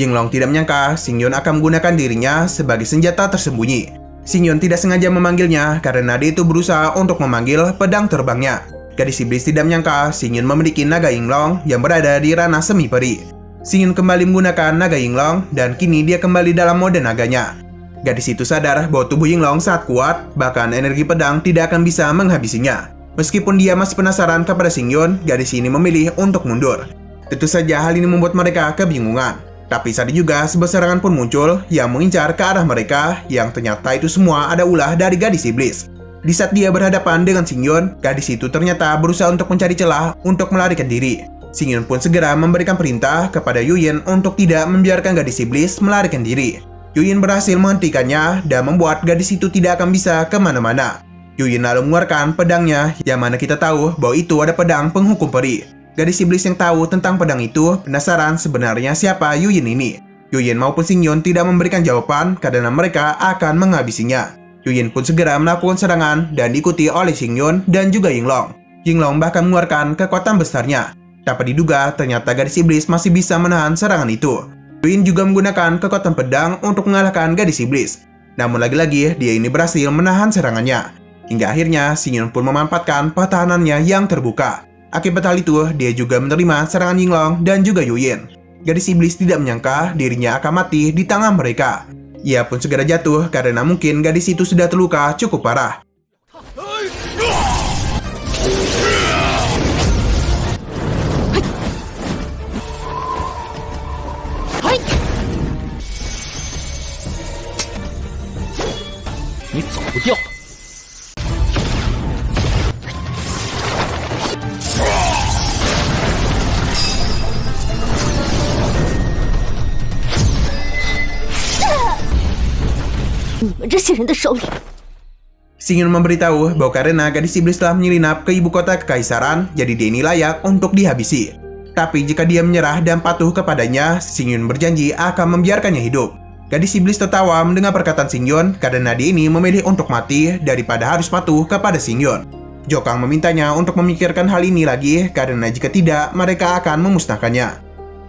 Yinglong tidak menyangka Xingyan akan menggunakan dirinya sebagai senjata tersembunyi. Xingyan tidak sengaja memanggilnya karena dia itu berusaha untuk memanggil pedang terbangnya. Gadis iblis tidak menyangka Xingyan memiliki naga Yinglong yang berada di ranah semi peri. Xingyan kembali menggunakan naga Yinglong dan kini dia kembali dalam mode naganya. Gadis itu sadar bahwa tubuh Yinglong sangat kuat, bahkan energi pedang tidak akan bisa menghabisinya. Meskipun dia masih penasaran kepada Xingyan, gadis ini memilih untuk mundur. Tentu saja hal ini membuat mereka kebingungan. Tapi saat juga sebuah serangan pun muncul yang mengincar ke arah mereka, yang ternyata itu semua ada ulah dari gadis iblis. Di saat dia berhadapan dengan Xingyan, gadis itu ternyata berusaha untuk mencari celah untuk melarikan diri. Xingyan pun segera memberikan perintah kepada Yuyin untuk tidak membiarkan gadis iblis melarikan diri. Yuyin berhasil menghentikannya dan membuat gadis itu tidak akan bisa kemana-mana. Yuyin lalu mengeluarkan pedangnya, yang mana kita tahu bahwa itu ada pedang penghukum peri. Gadis iblis yang tahu tentang pedang itu penasaran sebenarnya siapa Yuyin ini. Yuyin maupun Xingyan tidak memberikan jawaban karena mereka akan menghabisinya. Yuyin pun segera melakukan serangan dan diikuti oleh Xingyan dan juga Yinglong. Yinglong bahkan mengeluarkan kekuatan besarnya. Tanpa diduga, ternyata gadis iblis masih bisa menahan serangan itu. Yuyin juga menggunakan kekuatan pedang untuk mengalahkan gadis iblis. Namun lagi-lagi, dia ini berhasil menahan serangannya. Hingga akhirnya, Xingyan pun memanfaatkan pertahanannya yang terbuka. Akibat hal itu, dia juga menerima serangan Yinglong dan juga Yuyin. Gadis iblis tidak menyangka dirinya akan mati di tangan mereka. Ia pun segera jatuh karena mungkin gadis itu sudah terluka cukup parah. Ni 走不掉。 你们这些人的手里。 Xingyan memberitahu bahwa karena gadis iblis telah menyelinap ke ibu kota kekaisaran, jadi dia ini layak untuk dihabisi. Tapi jika dia menyerah dan patuh kepadanya, Xingyan berjanji akan membiarkannya hidup. Gadis iblis tertawa mendengar perkataan Xingyan karena dia ini memilih untuk mati daripada harus patuh kepada Xingyan. Jokang memintanya untuk memikirkan hal ini lagi karena jika tidak, mereka akan memusnahkannya.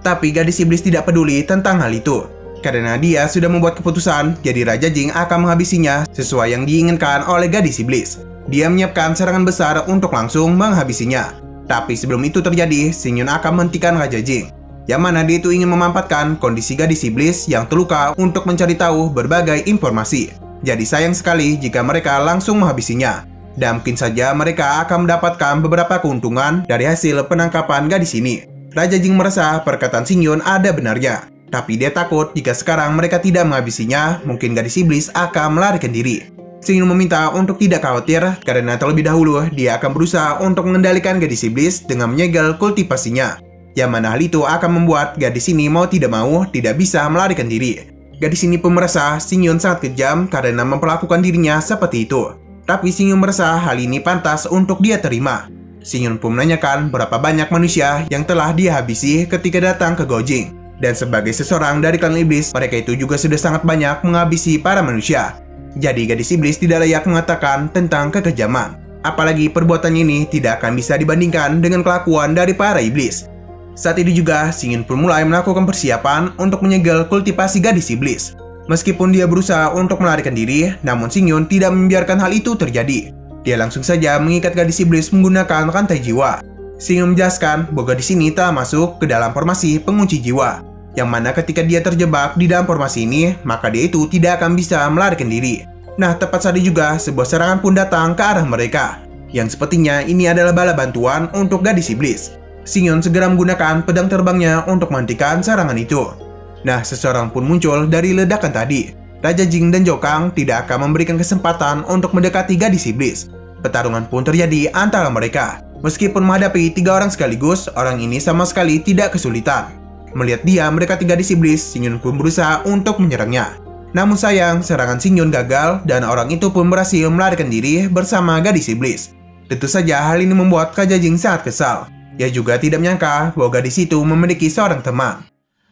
Tapi gadis iblis tidak peduli tentang hal itu. Karena dia sudah membuat keputusan, jadi Raja Jing akan menghabisinya sesuai yang diinginkan oleh gadis iblis. Dia menyiapkan serangan besar untuk langsung menghabisinya. Tapi sebelum itu terjadi, Xingyan akan menghentikan Raja Jing. Yang mana dia itu ingin memanfaatkan kondisi gadis iblis yang terluka untuk mencari tahu berbagai informasi. Jadi sayang sekali jika mereka langsung menghabisinya. Dan mungkin saja mereka akan mendapatkan beberapa keuntungan dari hasil penangkapan gadis ini. Raja Jing merasa perkataan Xingyan ada benarnya. Tapi dia takut jika sekarang mereka tidak menghabisinya, mungkin gadis iblis akan melarikan diri. Xingyan meminta untuk tidak khawatir, karena terlebih dahulu dia akan berusaha untuk mengendalikan gadis iblis dengan menyegel kultivasinya. Yang mana hal itu akan membuat gadis ini mau tidak mau tidak bisa melarikan diri. Gadis ini pun merasa Xingyan sangat kejam karena memperlakukan dirinya seperti itu. Tapi Xingyan merasa hal ini pantas untuk dia terima. Xingyan pun menanyakan berapa banyak manusia yang telah dia habisi ketika datang ke Gaojing. Dan sebagai seseorang dari klan iblis, mereka itu juga sudah sangat banyak menghabisi para manusia. Jadi gadis iblis tidak layak mengatakan tentang kekejaman. Apalagi perbuatan ini tidak akan bisa dibandingkan dengan kelakuan dari para iblis. Saat itu juga, Xingyan pun mulai melakukan persiapan untuk menyegel kultivasi gadis iblis. Meskipun dia berusaha untuk melarikan diri, namun Xingyan tidak membiarkan hal itu terjadi. Dia langsung saja mengikat gadis iblis menggunakan rantai jiwa. Xingyan menjelaskan bahwa gadis ini telah masuk ke dalam formasi pengunci jiwa. Yang mana ketika dia terjebak di dalam formasi ini, maka dia itu tidak akan bisa melarikan diri. Nah, tepat saat juga sebuah serangan pun datang ke arah mereka. Yang sepertinya ini adalah bala bantuan untuk gadis iblis. Xingyan segera menggunakan pedang terbangnya untuk menghentikan serangan itu. Nah, seseorang pun muncul dari ledakan tadi. Raja Jing dan Jokang tidak akan memberikan kesempatan untuk mendekati gadis iblis. Pertarungan pun terjadi antara mereka. Meskipun menghadapi 3 orang sekaligus, orang ini sama sekali tidak kesulitan. Melihat dia mendekati gadis iblis, Xing Yun pun berusaha untuk menyerangnya. Namun sayang, serangan Xing Yun gagal dan orang itu pun berhasil melarikan diri bersama gadis iblis. Tentu saja hal ini membuat Raja Jing sangat kesal. Ia juga tidak menyangka bahwa gadis itu memiliki seorang teman.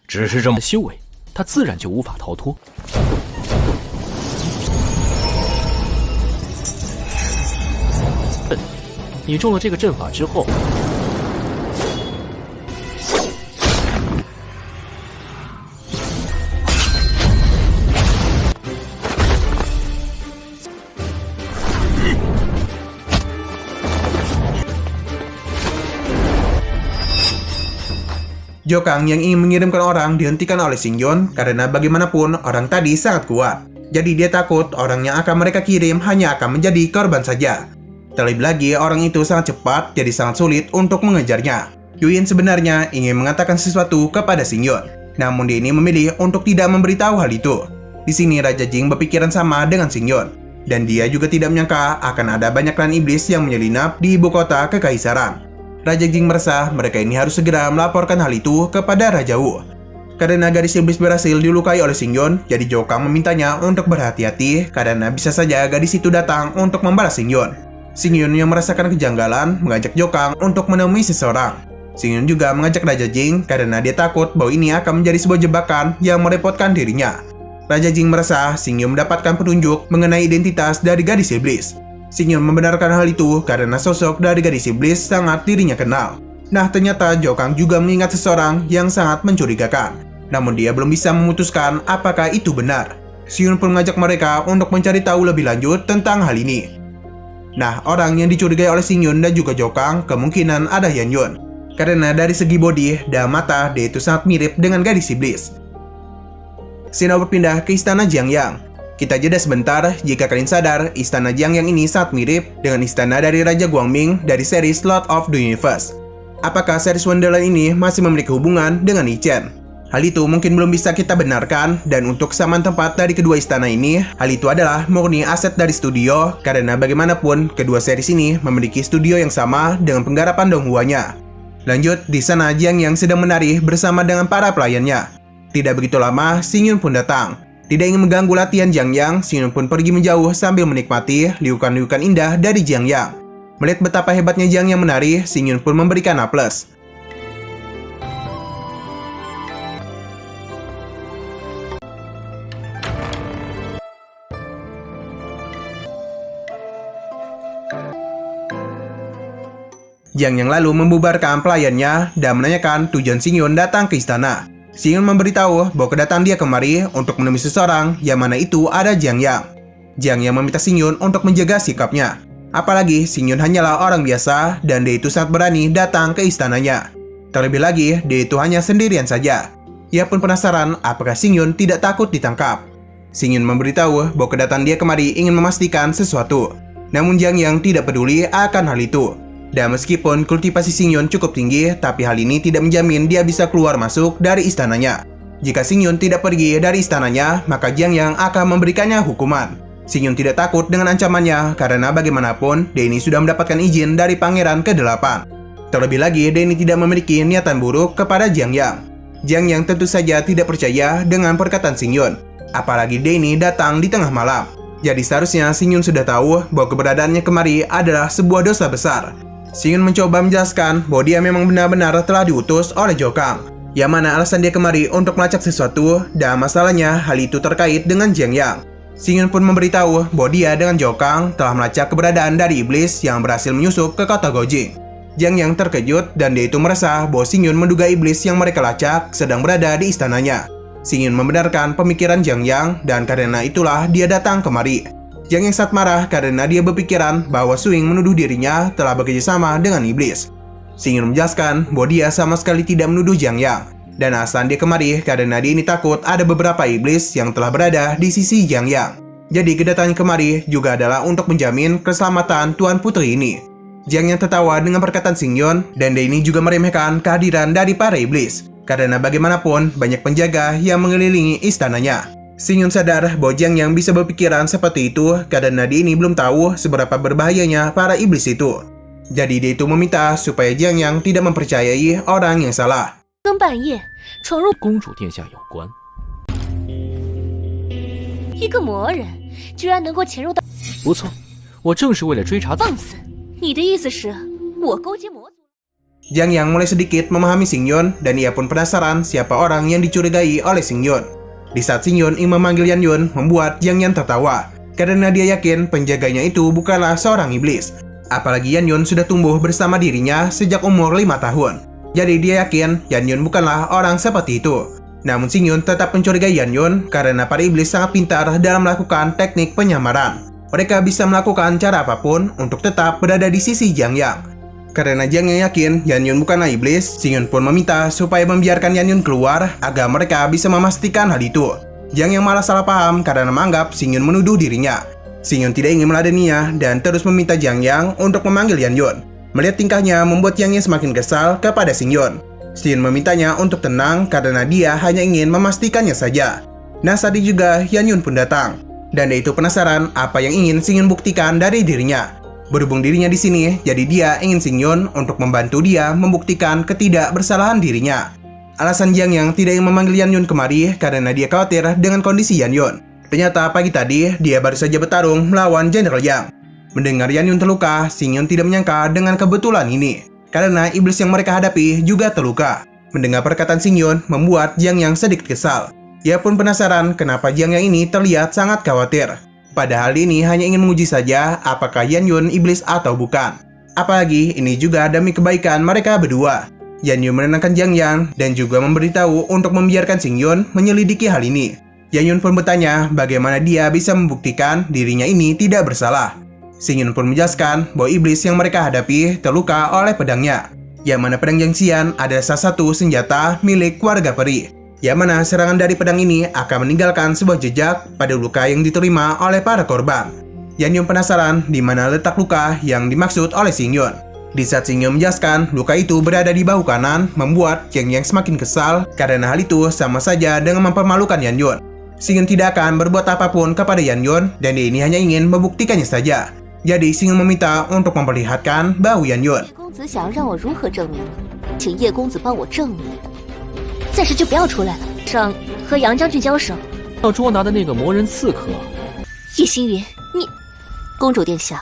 只是这么修为，他自然就无法逃脱。你中了这个阵法之后，Jokang yang ingin mengirimkan orang dihentikan oleh Xing Yun karena bagaimanapun orang tadi sangat kuat. Jadi dia takut orang yang akan mereka kirim hanya akan menjadi korban saja. Terlebih lagi orang itu sangat cepat jadi sangat sulit untuk mengejarnya. Yuyin sebenarnya ingin mengatakan sesuatu kepada Xing Yun, namun dia ini memilih untuk tidak memberitahu hal itu. Di sini Raja Jing berpikiran sama dengan Xing Yun, dan dia juga tidak menyangka akan ada banyak klan iblis yang menyelinap di ibu kota kekaisaran. Raja Jing merasa mereka ini harus segera melaporkan hal itu kepada Raja Wu. Karena gadis iblis berhasil dilukai oleh Xing Yun, jadi Jokang memintanya untuk berhati-hati karena bisa saja gadis itu datang untuk membalas Xing Yun. Xing Yun yang merasakan kejanggalan mengajak Jokang untuk menemui seseorang. Xing Yun juga mengajak Raja Jing karena dia takut bahwa ini akan menjadi sebuah jebakan yang merepotkan dirinya. Raja Jing merasa Xing Yun mendapatkan petunjuk mengenai identitas dari gadis iblis. Xing Yun membenarkan hal itu karena sosok dari gadis iblis sangat dirinya kenal. Nah, ternyata Jokang juga mengingat seseorang yang sangat mencurigakan. Namun dia belum bisa memutuskan apakah itu benar. Xing Yun pun mengajak mereka untuk mencari tahu lebih lanjut tentang hal ini. Nah, orang yang dicurigai oleh Xing Yun dan juga Jokang kemungkinan ada Yan Yun. Karena dari segi body dan mata, dia itu sangat mirip dengan gadis iblis. Sino berpindah ke istana Jiangyang. Kita jeda sebentar, jika kalian sadar, istana Jiangyang ini sangat mirip dengan istana dari Raja Guangming dari series Lord of the Universe. Apakah series Wonderland ini masih memiliki hubungan dengan Yi Chen? Hal itu mungkin belum bisa kita benarkan, dan untuk kesamaan tempat dari kedua istana ini, hal itu adalah murni aset dari studio, karena bagaimanapun, kedua series ini memiliki studio yang sama dengan penggarapan Donghuanya. Lanjut, di sana Jiangyang sedang menari bersama dengan para pelayannya. Tidak begitu lama, Xing Yun pun datang. Tidak ingin mengganggu latihan Jiangyang, Xing Yun pun pergi menjauh sambil menikmati liukan-liukan indah dari Jiangyang. Melihat betapa hebatnya Jiangyang menari, Xing Yun pun memberikan A+. Jiangyang lalu membubarkan pelayannya dan menanyakan tujuan Xing Yun datang ke istana. Xing Yun memberitahu bahwa kedatangan dia kemari untuk menemui seseorang yang mana itu ada Jiangyang. Jiangyang meminta Xing Yun untuk menjaga sikapnya. Apalagi Xing Yun hanyalah orang biasa dan dia itu sangat berani datang ke istananya. Terlebih lagi, dia itu hanya sendirian saja. Ia pun penasaran apakah Xing Yun tidak takut ditangkap. Xing Yun memberitahu bahwa kedatangan dia kemari ingin memastikan sesuatu. Namun Jiangyang tidak peduli akan hal itu. Dan meskipun kultivasi Xing Yun cukup tinggi, tapi hal ini tidak menjamin dia bisa keluar masuk dari istananya. Jika Xing Yun tidak pergi dari istananya, maka Jiangyang akan memberikannya hukuman. Xing Yun tidak takut dengan ancamannya, karena bagaimanapun, dia ini sudah mendapatkan izin dari Pangeran ke-8. Terlebih lagi, dia ini tidak memiliki niatan buruk kepada Jiangyang. Jiangyang tentu saja tidak percaya dengan perkataan Xing Yun. Apalagi dia ini datang di tengah malam. Jadi seharusnya Xing Yun sudah tahu bahwa keberadaannya kemari adalah sebuah dosa besar. Xing Yun mencoba menjelaskan bahwa dia memang benar-benar telah diutus oleh Jokang, yang mana alasan dia kemari untuk melacak sesuatu, dan masalahnya hal itu terkait dengan Jiangyang. Xing Yun pun memberitahu bahwa dia dengan Jokang telah melacak keberadaan dari iblis yang berhasil menyusup ke kota Gojing. Jiangyang terkejut dan dia itu merasa bahwa Xing Yun menduga iblis yang mereka lacak sedang berada di istananya. Xing Yun membenarkan pemikiran Jiangyang dan karena itulah dia datang kemari. Jiangyang sangat marah karena dia berpikiran bahwa Suing menuduh dirinya telah bekerjasama dengan iblis. Xing Yun menjelaskan bahwa dia sama sekali tidak menuduh Jiangyang, dan alasan dia kemari karena dia ini takut ada beberapa iblis yang telah berada di sisi Jiangyang. Jadi kedatangan kemari juga adalah untuk menjamin keselamatan Tuan Putri ini. Jiangyang tertawa dengan perkataan Xing Yun, dan dia ini juga meremehkan kehadiran dari para iblis, karena bagaimanapun banyak penjaga yang mengelilingi istananya. Xing Yun sadar bahwa Jiang Yang bisa berpikiran seperti itu karena dia ini belum tahu seberapa berbahayanya para iblis itu. Jadi dia itu meminta supaya Jiang Yang tidak mempercayai orang yang salah. 更半夜闯入公主殿下有关。一个魔人，居然能够潜入到……不错，我正是为了追查。放肆！你的意思是我勾结魔族？ Jiang Yang mulai sedikit memahami Xing Yun dan ia pun penasaran siapa orang yang dicurigai oleh Xing Yun. Di saat Xing Yun ingin memanggil Yan Yun, membuat Jiang Yang tertawa karena dia yakin penjaganya itu bukanlah seorang iblis. Apalagi Yan Yun sudah tumbuh bersama dirinya sejak umur 5 tahun. Jadi dia yakin Yan Yun bukanlah orang seperti itu. Namun Xing Yun tetap mencurigai Yan Yun karena para iblis sangat pintar dalam melakukan teknik penyamaran. Mereka bisa melakukan cara apapun untuk tetap berada di sisi Jiang Yang. Karena Jiang Yang yakin Yan Yun bukanlah iblis, Xing Yun pun meminta supaya membiarkan Yan Yun keluar agar mereka bisa memastikan hal itu. Jiang Yang malah salah paham karena menganggap Xing Yun menuduh dirinya. Xing Yun tidak ingin meladeninya dan terus meminta Jiang Yang untuk memanggil Yan Yun. Melihat tingkahnya membuat Jiang Yang semakin kesal kepada Xing Yun. Xing Yun memintanya untuk tenang karena dia hanya ingin memastikannya saja. Nah, saat itu juga Yan Yun pun datang. Dan dia itu penasaran apa yang ingin Xing Yun buktikan dari dirinya. Berhubung dirinya di sini, jadi dia ingin Xing Yun untuk membantu dia membuktikan ketidakbersalahan dirinya. Alasan Jiang Yang tidak ingin memanggil Yan Yun kemari karena dia khawatir dengan kondisi Yan Yun. Ternyata pagi tadi, dia baru saja bertarung melawan Jenderal Yang. Mendengar Yan Yun terluka, Xing Yun tidak menyangka dengan kebetulan ini. Karena iblis yang mereka hadapi juga terluka. Mendengar perkataan Xing Yun membuat Jiang Yang sedikit kesal. Ia pun penasaran kenapa Jiang Yang ini terlihat sangat khawatir. Padahal ini hanya ingin menguji saja apakah Yan Yun iblis atau bukan. Apalagi ini juga demi kebaikan mereka berdua. Yan Yun menenangkan Jiang Yang dan juga memberitahu untuk membiarkan Xing Yun menyelidiki hal ini. Yan Yun pun bertanya bagaimana dia bisa membuktikan dirinya ini tidak bersalah. Xing Yun pun menjelaskan bahwa iblis yang mereka hadapi terluka oleh pedangnya. Yang mana pedang Jiangxian adalah salah satu senjata milik keluarga peri. Yang mana serangan dari pedang ini akan meninggalkan sebuah jejak pada luka yang diterima oleh para korban. Yan Yun penasaran di mana letak luka yang dimaksud oleh Xing Yun. Di saat Xing Yun menjelaskan luka itu berada di bahu kanan, membuat Jiang Yang semakin kesal karena hal itu sama saja dengan mempermalukan Yan Yun. Xing Yun tidak akan berbuat apapun kepada Yan Yun dan dia ini hanya ingin membuktikannya saja. Jadi Xing Yun meminta untuk memperlihatkan bahu Yan Yun. 公子想让我如何证明？请叶公子帮我证明。暂时就不要出来了，上和杨将军交手。要捉拿的那个魔人刺客，叶星云，你，公主殿下，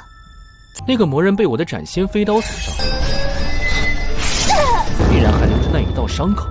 那个魔人被我的斩仙飞刀所伤，必然还留着那一道伤口，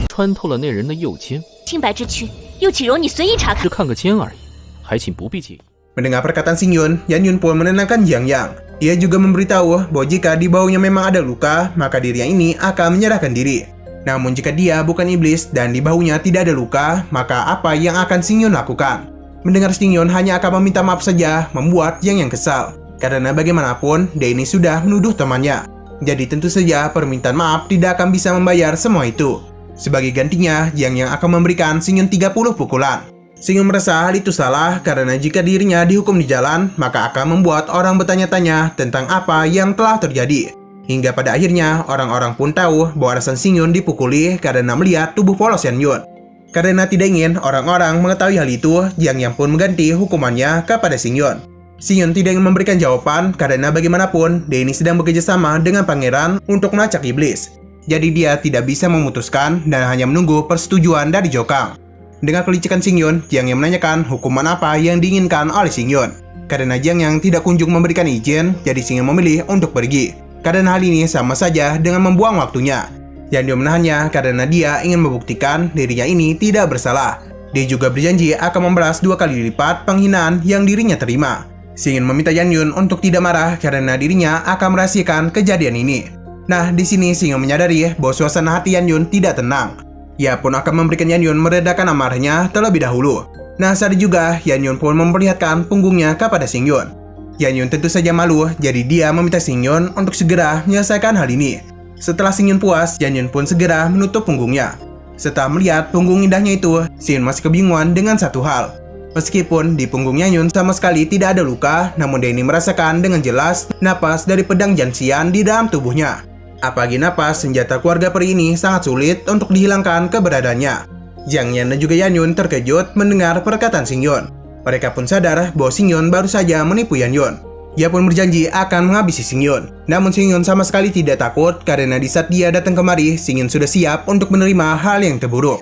穿透了那人的右肩。清白之躯，又岂容你随意查看？只看个肩而已，还请不必介意。 Mendengar perkataan Xing Yun, Yan Yun pun menenangkan Jiang Yang. Ia juga memberitahu bahwa jika di bahunya memang ada luka, maka dirinya ini akan menyerahkan diri. Namun jika dia bukan iblis dan di bahunya tidak ada luka, maka apa yang akan Xing Yun lakukan? Mendengar Xing Yun hanya akan meminta maaf saja, membuat Jiang Yang kesal. Karena bagaimanapun, dia ini sudah menuduh temannya. Jadi tentu saja permintaan maaf tidak akan bisa membayar semua itu. Sebagai gantinya, Jiang Yang akan memberikan Xing Yun 30 pukulan. Xing Yun merasa hal itu salah karena jika dirinya dihukum di jalan, maka akan membuat orang bertanya-tanya tentang apa yang telah terjadi. Hingga pada akhirnya, orang-orang pun tahu bahwa alasan Xing Yun dipukuli karena melihat tubuh polos Yan Yun. Karena tidak ingin orang-orang mengetahui hal itu, Jiang Yang pun mengganti hukumannya kepada Xing Yun. Xing Yun tidak ingin memberikan jawaban karena bagaimanapun, dia ini sedang bekerjasama dengan pangeran untuk melacak iblis. Jadi dia tidak bisa memutuskan dan hanya menunggu persetujuan dari Jokang. Dengan kelicikan Xing Yun, Jiang Yang menanyakan hukuman apa yang diinginkan oleh Xing Yun. Karena Jiang Yang tidak kunjung memberikan izin, jadi Xing Yun memilih untuk pergi. Karena hal ini sama saja dengan membuang waktunya. Yan Yun menahannya karena dia ingin membuktikan dirinya ini tidak bersalah. Dia juga berjanji akan membalas 2 kali lipat penghinaan yang dirinya terima. Xing Yun meminta Yan Yun untuk tidak marah karena dirinya akan merahasiakan kejadian ini. Nah, di sini Xing Yun menyadari bahwa suasana hati Yan Yun tidak tenang. Ia pun akan memberikan Yan Yun meredakan amarahnya terlebih dahulu. Nah, saat itu juga Yan Yun pun memperlihatkan punggungnya kepada Xing Yun. Yan Yun tentu saja malu, jadi dia meminta Xing Yun untuk segera menyelesaikan hal ini. Setelah Xing Yun puas, Yan Yun pun segera menutup punggungnya. Setelah melihat punggung indahnya itu, Xing Yun masih kebingungan dengan satu hal. Meskipun di punggung Yan Yun sama sekali tidak ada luka, namun dia ini merasakan dengan jelas napas dari pedang Jiangxian di dalam tubuhnya. Apalagi napas senjata keluarga peri ini sangat sulit untuk dihilangkan keberadaannya. Jiang Yan dan juga Yan Yun terkejut mendengar perkataan Xing Yun. Mereka pun sadar bahwa Xing Yun baru saja menipu Yan Yun. Dia pun berjanji akan menghabisi Xing Yun. Namun Xing Yun sama sekali tidak takut karena di saat dia datang kemari, Xing Yun sudah siap untuk menerima hal yang terburuk.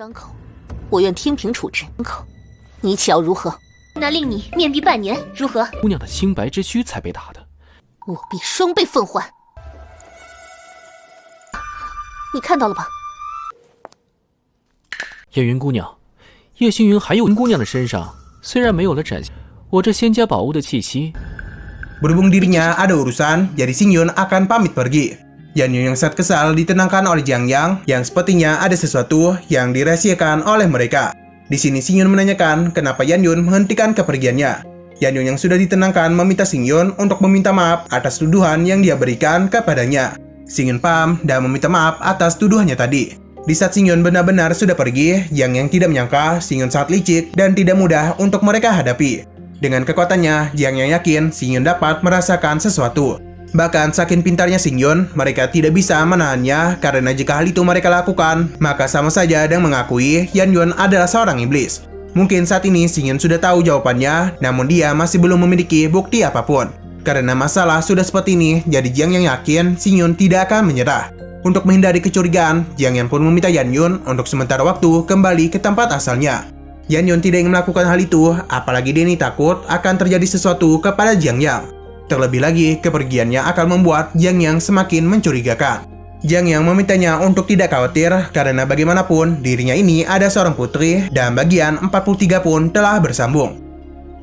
我愿听凭处置。你瞧如何？那令你面壁半年，如何？姑娘的清白之躯才被打的，我必双倍奉还。你看到了吧？叶云姑娘，叶星云还有云姑娘的身上，虽然没有了展现我这仙家宝物的气息。 Berhubung dirinya ada urusan, jadi Xing Yun akan pamit pergi. Yan Yun yang sangat kesal ditenangkan oleh Jiang Yang yang sepertinya ada sesuatu yang dirahasiakan oleh mereka. Di sini Xing Yun menanyakan kenapa Yan Yun menghentikan kepergiannya. Yan Yun yang sudah ditenangkan meminta Xing Yun untuk meminta maaf atas tuduhan yang dia berikan kepadanya. Xing Yun paham dan meminta maaf atas tuduhannya tadi. Di saat Xing Yun benar-benar sudah pergi, Yang tidak menyangka Xing Yun sangat licik dan tidak mudah untuk mereka hadapi. Dengan kekuatannya, Jiang Yang yakin Xing Yun dapat merasakan sesuatu. Bahkan saking pintarnya Xing Yun, mereka tidak bisa menahannya karena jika hal itu mereka lakukan, maka sama saja dengan mengakui Yan Yun adalah seorang iblis. Mungkin saat ini Xing Yun sudah tahu jawabannya, namun dia masih belum memiliki bukti apapun. Karena masalah sudah seperti ini, jadi Jiang Yang yakin Xing Yun tidak akan menyerah. Untuk menghindari kecurigaan, Jiang Yang pun meminta Yan Yun untuk sementara waktu kembali ke tempat asalnya. Yan Yun tidak ingin melakukan hal itu, apalagi dia ini takut akan terjadi sesuatu kepada Jiang Yang. Terlebih lagi, kepergiannya akan membuat Jiang Yang semakin mencurigakan. Jiang Yang memintanya untuk tidak khawatir karena bagaimanapun dirinya ini ada seorang putri dan bagian 43 pun telah bersambung.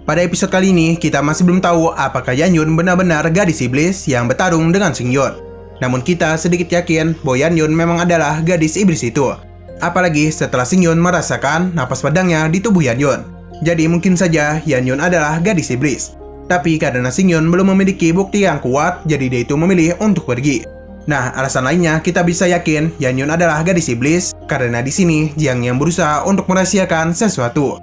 Pada episode kali ini, kita masih belum tahu apakah Yan Yun benar-benar gadis iblis yang bertarung dengan Xing Yun. Namun kita sedikit yakin bahwa Yan Yun memang adalah gadis iblis itu. Apalagi setelah Xing Yun merasakan napas pedangnya di tubuh Yan Yun. Jadi mungkin saja Yan Yun adalah gadis iblis. Tapi karena Xing Yun belum memiliki bukti yang kuat, jadi dia itu memilih untuk pergi. Nah, alasan lainnya kita bisa yakin Yan Yun adalah gadis iblis karena di sini Jiang Yang berusaha untuk merahasiakan sesuatu.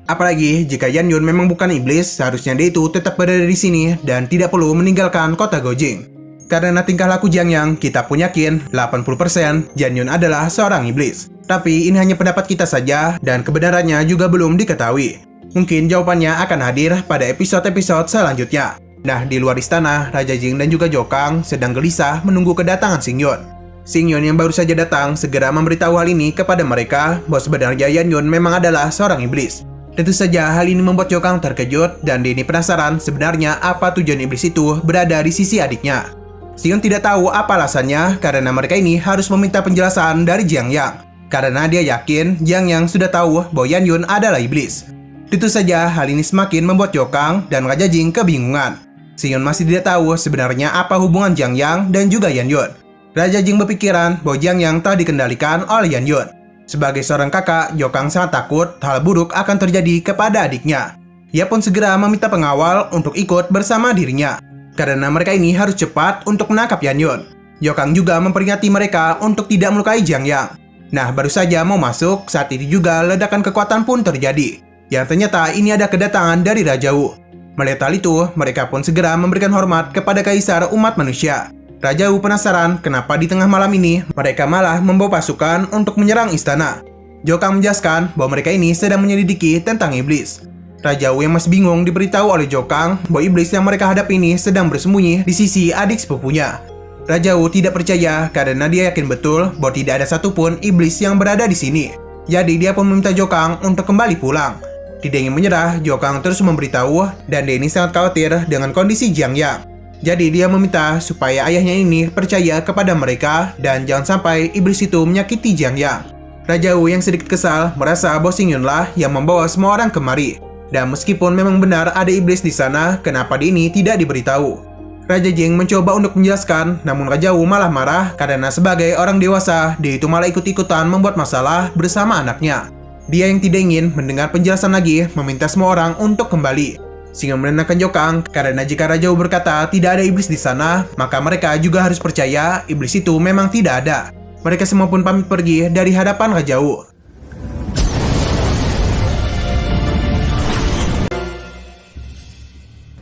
Apalagi jika Yan Yun memang bukan iblis, seharusnya dia itu tetap berada di sini dan tidak perlu meninggalkan kota Gojing. Karena tingkah laku Jiang Yang, kita pun yakin 80% Yan Yun adalah seorang iblis. Tapi ini hanya pendapat kita saja dan kebenarannya juga belum diketahui. Mungkin jawabannya akan hadir pada episode-episode selanjutnya. Nah, di luar istana, Raja Jing dan juga Jokang sedang gelisah menunggu kedatangan Xing Yun. Xing Yun yang baru saja datang segera memberitahu hal ini kepada mereka bahwa sebenarnya Yan Yun memang adalah seorang iblis. Tentu saja hal ini membuat Jokang terkejut dan dia ini penasaran sebenarnya apa tujuan iblis itu berada di sisi adiknya. Xing Yun tidak tahu apa alasannya karena mereka ini harus meminta penjelasan dari Jiang Yang. Karena dia yakin Jiang Yang sudah tahu bahwa Yan Yun adalah iblis. Tentu saja hal ini semakin membuat Jokang dan Raja Jing kebingungan. Xing Yun masih tidak tahu sebenarnya apa hubungan Jiang Yang dan juga Yan Yun. Raja Jing berpikiran bahwa Jiang Yang telah dikendalikan oleh Yan Yun. Sebagai seorang kakak, Jokang sangat takut hal buruk akan terjadi kepada adiknya. Ia pun segera meminta pengawal untuk ikut bersama dirinya. Karena mereka ini harus cepat untuk menangkap Yan Yun. Jokang juga memperingati mereka untuk tidak melukai Jiang Yang. Nah, baru saja mau masuk, saat itu juga ledakan kekuatan pun terjadi. Yang ternyata ini ada kedatangan dari Raja Wu. Melihat hal itu, mereka pun segera memberikan hormat kepada Kaisar umat manusia. Raja Wu penasaran kenapa di tengah malam ini mereka malah membawa pasukan untuk menyerang istana. Jokang menjelaskan bahwa mereka ini sedang menyelidiki tentang iblis. Raja Wu yang masih bingung diberitahu oleh Jokang bahwa iblis yang mereka hadapi ini sedang bersembunyi di sisi adik sepupunya. Raja Wu tidak percaya karena dia yakin betul bahwa tidak ada satupun iblis yang berada di sini. Jadi dia pun meminta Jokang untuk kembali pulang. Tidak ingin menyerah, Jokang terus memberitahu dan dia ini sangat khawatir dengan kondisi Jiang Yang. Jadi dia meminta supaya ayahnya ini percaya kepada mereka dan jangan sampai iblis itu menyakiti Jiang Yang. Raja Wu yang sedikit kesal merasa bahwa Xing Yun lah yang membawa semua orang kemari. Dan meskipun memang benar ada iblis di sana, kenapa dia ini tidak diberitahu? Raja Jing mencoba untuk menjelaskan, namun Raja Wu malah marah karena sebagai orang dewasa, dia itu malah ikut-ikutan membuat masalah bersama anaknya. Dia yang tidak ingin mendengar penjelasan lagi, meminta semua orang untuk kembali. Xing Yun menenangkan Jokang karena jika Raja Wu berkata tidak ada iblis di sana, maka mereka juga harus percaya iblis itu memang tidak ada. Mereka semua pun pamit pergi dari hadapan Raja Wu.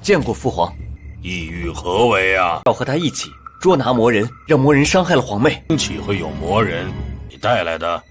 见过父皇，意欲何为啊？要和他一起捉拿魔人，让魔人伤害了皇妹。岂会有魔人？你带来的？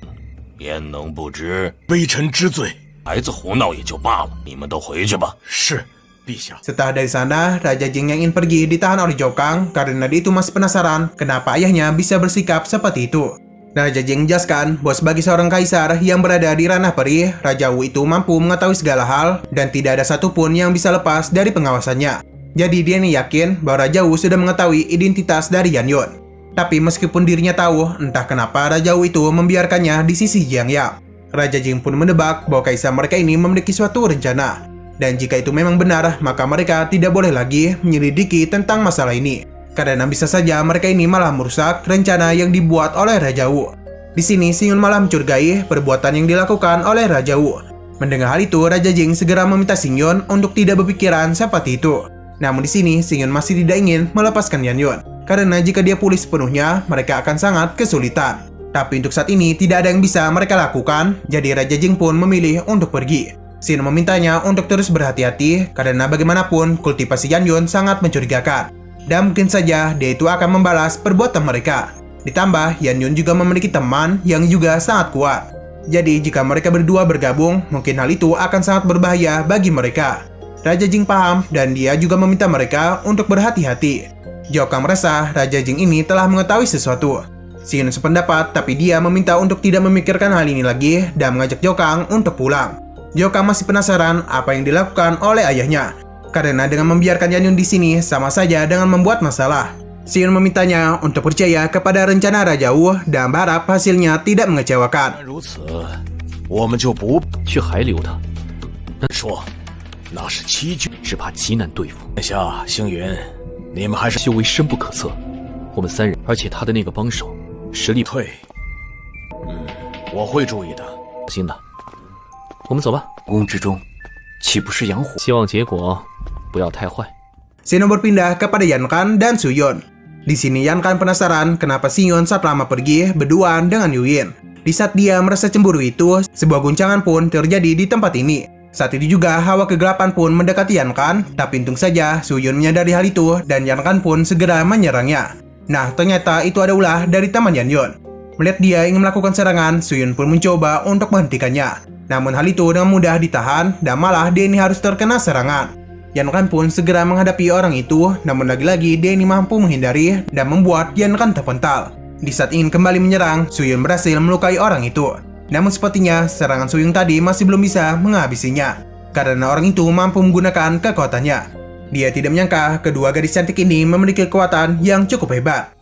焉能不知？微臣知罪。孩子胡闹也就罢了，你们都回去吧。是，陛下。 Setelah dari sana, Raja Jing yang ingin pergi ditahan oleh Zhou karena dia itu masih penasaran kenapa ayahnya bisa bersikap seperti itu. Raja Jing menjelaskan bahwa sebagai seorang kaisar yang berada di ranah perih, Raja Wu itu mampu mengetahui segala hal dan tidak ada satupun yang bisa lepas dari pengawasannya. Jadi dia ini yakin bahwa Raja Wu sudah mengetahui identitas dari Yan Yun. Tapi meskipun dirinya tahu, entah kenapa Raja Wu itu membiarkannya di sisi Jiang Yap. Raja Jing pun menebak bahwa kaisar mereka ini memiliki suatu rencana. Dan jika itu memang benar, maka mereka tidak boleh lagi menyelidiki tentang masalah ini. Karena bisa saja mereka ini malah merusak rencana yang dibuat oleh Raja Wu. Di sini Xing Yun malah mencurigai perbuatan yang dilakukan oleh Raja Wu. Mendengar hal itu, Raja Jing segera meminta Xing Yun untuk tidak berpikiran seperti itu. Namun di sini Xing Yun masih tidak ingin melepaskan Yan Yun. Karena jika dia pulih sepenuhnya, mereka akan sangat kesulitan. Tapi untuk saat ini tidak ada yang bisa mereka lakukan, jadi Raja Jing pun memilih untuk pergi. Xing Yun memintanya untuk terus berhati-hati karena bagaimanapun kultivasi Yan Yun sangat mencurigakan. Dan mungkin saja dia itu akan membalas perbuatan mereka. Ditambah Yan Yun juga memiliki teman yang juga sangat kuat. Jadi jika mereka berdua bergabung, mungkin hal itu akan sangat berbahaya bagi mereka. Raja Jing paham dan dia juga meminta mereka untuk berhati-hati. Zhou Kang merasa Raja Jing ini telah mengetahui sesuatu. Xing Yun sependapat, tapi dia meminta untuk tidak memikirkan hal ini lagi dan mengajak Zhou Kang untuk pulang. Zhou Kang masih penasaran apa yang dilakukan oleh ayahnya. Karena dengan membiarkan Yan Yun di sini sama saja dengan membuat masalah. Xing Yun memintanya untuk percaya kepada rencana Raja Wu dan berharap hasilnya tidak mengecewakan. 如此，我们就不去海里留他，说，那是七军。只怕极难对付。殿下，星云，你们还是修为深不可测，我们3人，而且他的那个帮手实力退。我会注意的。小心的，我们走吧。宫之中，岂不是养虎？希望结果不要太坏。 Xing Yun berpindah kepada Yan Kan dan Su Yun. Di sini Yan Kan penasaran kenapa Xing Yun saat lama pergi berduaan dengan Yu Yin. Di saat dia merasa cemburu itu, sebuah guncangan pun terjadi di tempat ini. Saat itu juga hawa kegelapan pun mendekati Yan Kan, tapi untung saja Su Yun menyadari hal itu dan Yan Kan pun segera menyerangnya. Nah, ternyata itu ada ulah dari teman Yan Yun. Melihat dia ingin melakukan serangan, Su Yun pun mencoba untuk menghentikannya. Namun hal itu dengan mudah ditahan dan malah dia ini harus terkena serangan. Yan Kan pun segera menghadapi orang itu, namun lagi-lagi dia ini mampu menghindari dan membuat Yan Kan terpental. Di saat ingin kembali menyerang, Su Yun berhasil melukai orang itu. Namun sepertinya serangan Su Yun tadi masih belum bisa menghabisinya, karena orang itu mampu menggunakan kekuatannya. Dia tidak menyangka kedua gadis cantik ini memiliki kekuatan yang cukup hebat.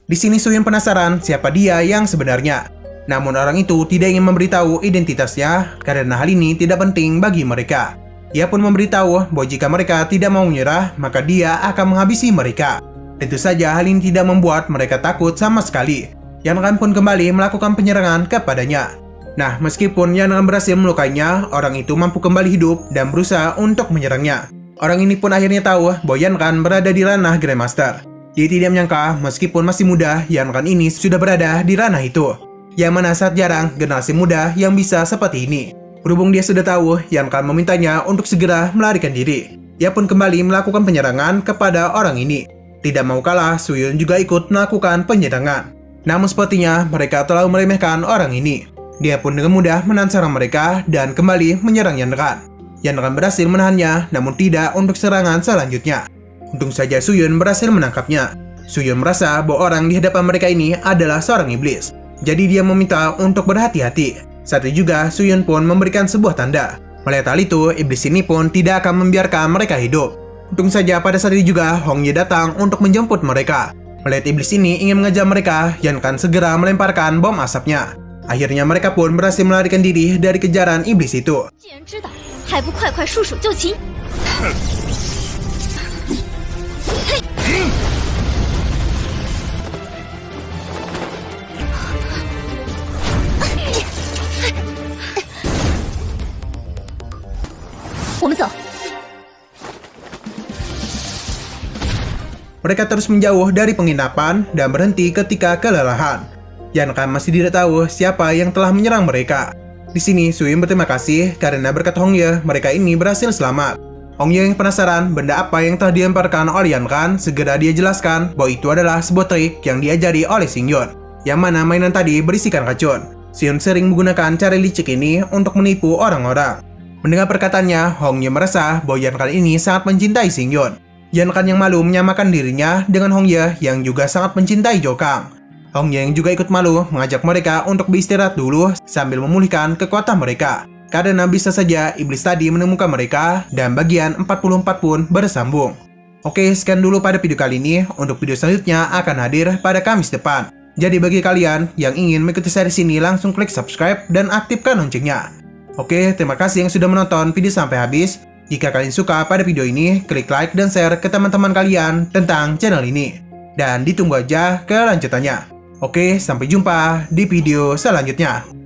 Di sini Su Yun penasaran siapa dia yang sebenarnya. Namun orang itu tidak ingin memberitahu identitasnya karena hal ini tidak penting bagi mereka. Ia pun memberitahu bahwa jika mereka tidak mau menyerah, maka dia akan menghabisi mereka. Tentu saja hal ini tidak membuat mereka takut sama sekali. Yan Kan pun kembali melakukan penyerangan kepadanya. Nah, meskipun Yan Kan berhasil melukainya, orang itu mampu kembali hidup dan berusaha untuk menyerangnya. Orang ini pun akhirnya tahu bahwa Yan Kan berada di ranah Grandmaster. Dia tidak menyangka meskipun masih muda, Yan Kan ini sudah berada di ranah itu. Yang mana sangat jarang generasi muda yang bisa seperti ini. Berhubung dia sudah tahu, Yan Kan memintanya untuk segera melarikan diri. Ia pun kembali melakukan penyerangan kepada orang ini. Tidak mau kalah, Su Yun juga ikut melakukan penyerangan. Namun sepertinya mereka terlalu meremehkan orang ini. Dia pun dengan mudah menahan serangan mereka dan kembali menyerang Yan Kan. Yan Kan berhasil menahannya, namun tidak untuk serangan selanjutnya. Untung saja Su Yun berhasil menangkapnya. Su Yun merasa bahwa orang di hadapan mereka ini adalah seorang iblis. Jadi dia meminta untuk berhati-hati. Saat itu juga Su Yun pun memberikan sebuah tanda. Melihat hal itu, iblis ini pun tidak akan membiarkan mereka hidup. Untung saja pada saat itu juga Hong Ye datang untuk menjemput mereka. Melihat iblis ini ingin mengejar mereka, Yan Kan segera melemparkan bom asapnya. Akhirnya mereka pun berhasil melarikan diri dari kejaran iblis itu. Mereka terus menjauh dari penginapan dan berhenti ketika kelelahan. Yan Kan masih tidak tahu siapa yang telah menyerang mereka. Di sini Suyun berterima kasih karena berkat Hongye mereka ini berhasil selamat. Hongye yang penasaran benda apa yang telah dilemparkan oleh Yan Kan, segera dia jelaskan bahwa itu adalah sebuah trik yang diajari oleh Xingyun, yang mana mainan tadi berisikan racun. Xingyun sering menggunakan cara licik ini untuk menipu orang-orang. Mendengar perkataannya, Hongye merasa bahwa Yan Kan ini sangat mencintai Xingyun. Yan Kan yang malu menyamakan dirinya dengan Hongye yang juga sangat mencintai Zhou Kang. Hongye yang juga ikut malu mengajak mereka untuk beristirahat dulu sambil memulihkan kekuatan mereka. Karena bisa saja iblis tadi menemukan mereka dan bagian 44 pun bersambung. Oke, sekian dulu pada video kali ini. Untuk video selanjutnya akan hadir pada Kamis depan. Jadi bagi kalian yang ingin mengikuti series ini langsung klik subscribe dan aktifkan loncengnya. Oke, terima kasih yang sudah menonton video sampai habis. Jika kalian suka pada video ini, klik like dan share ke teman-teman kalian tentang channel ini. Dan ditunggu aja kelanjutannya. Oke, sampai jumpa di video selanjutnya.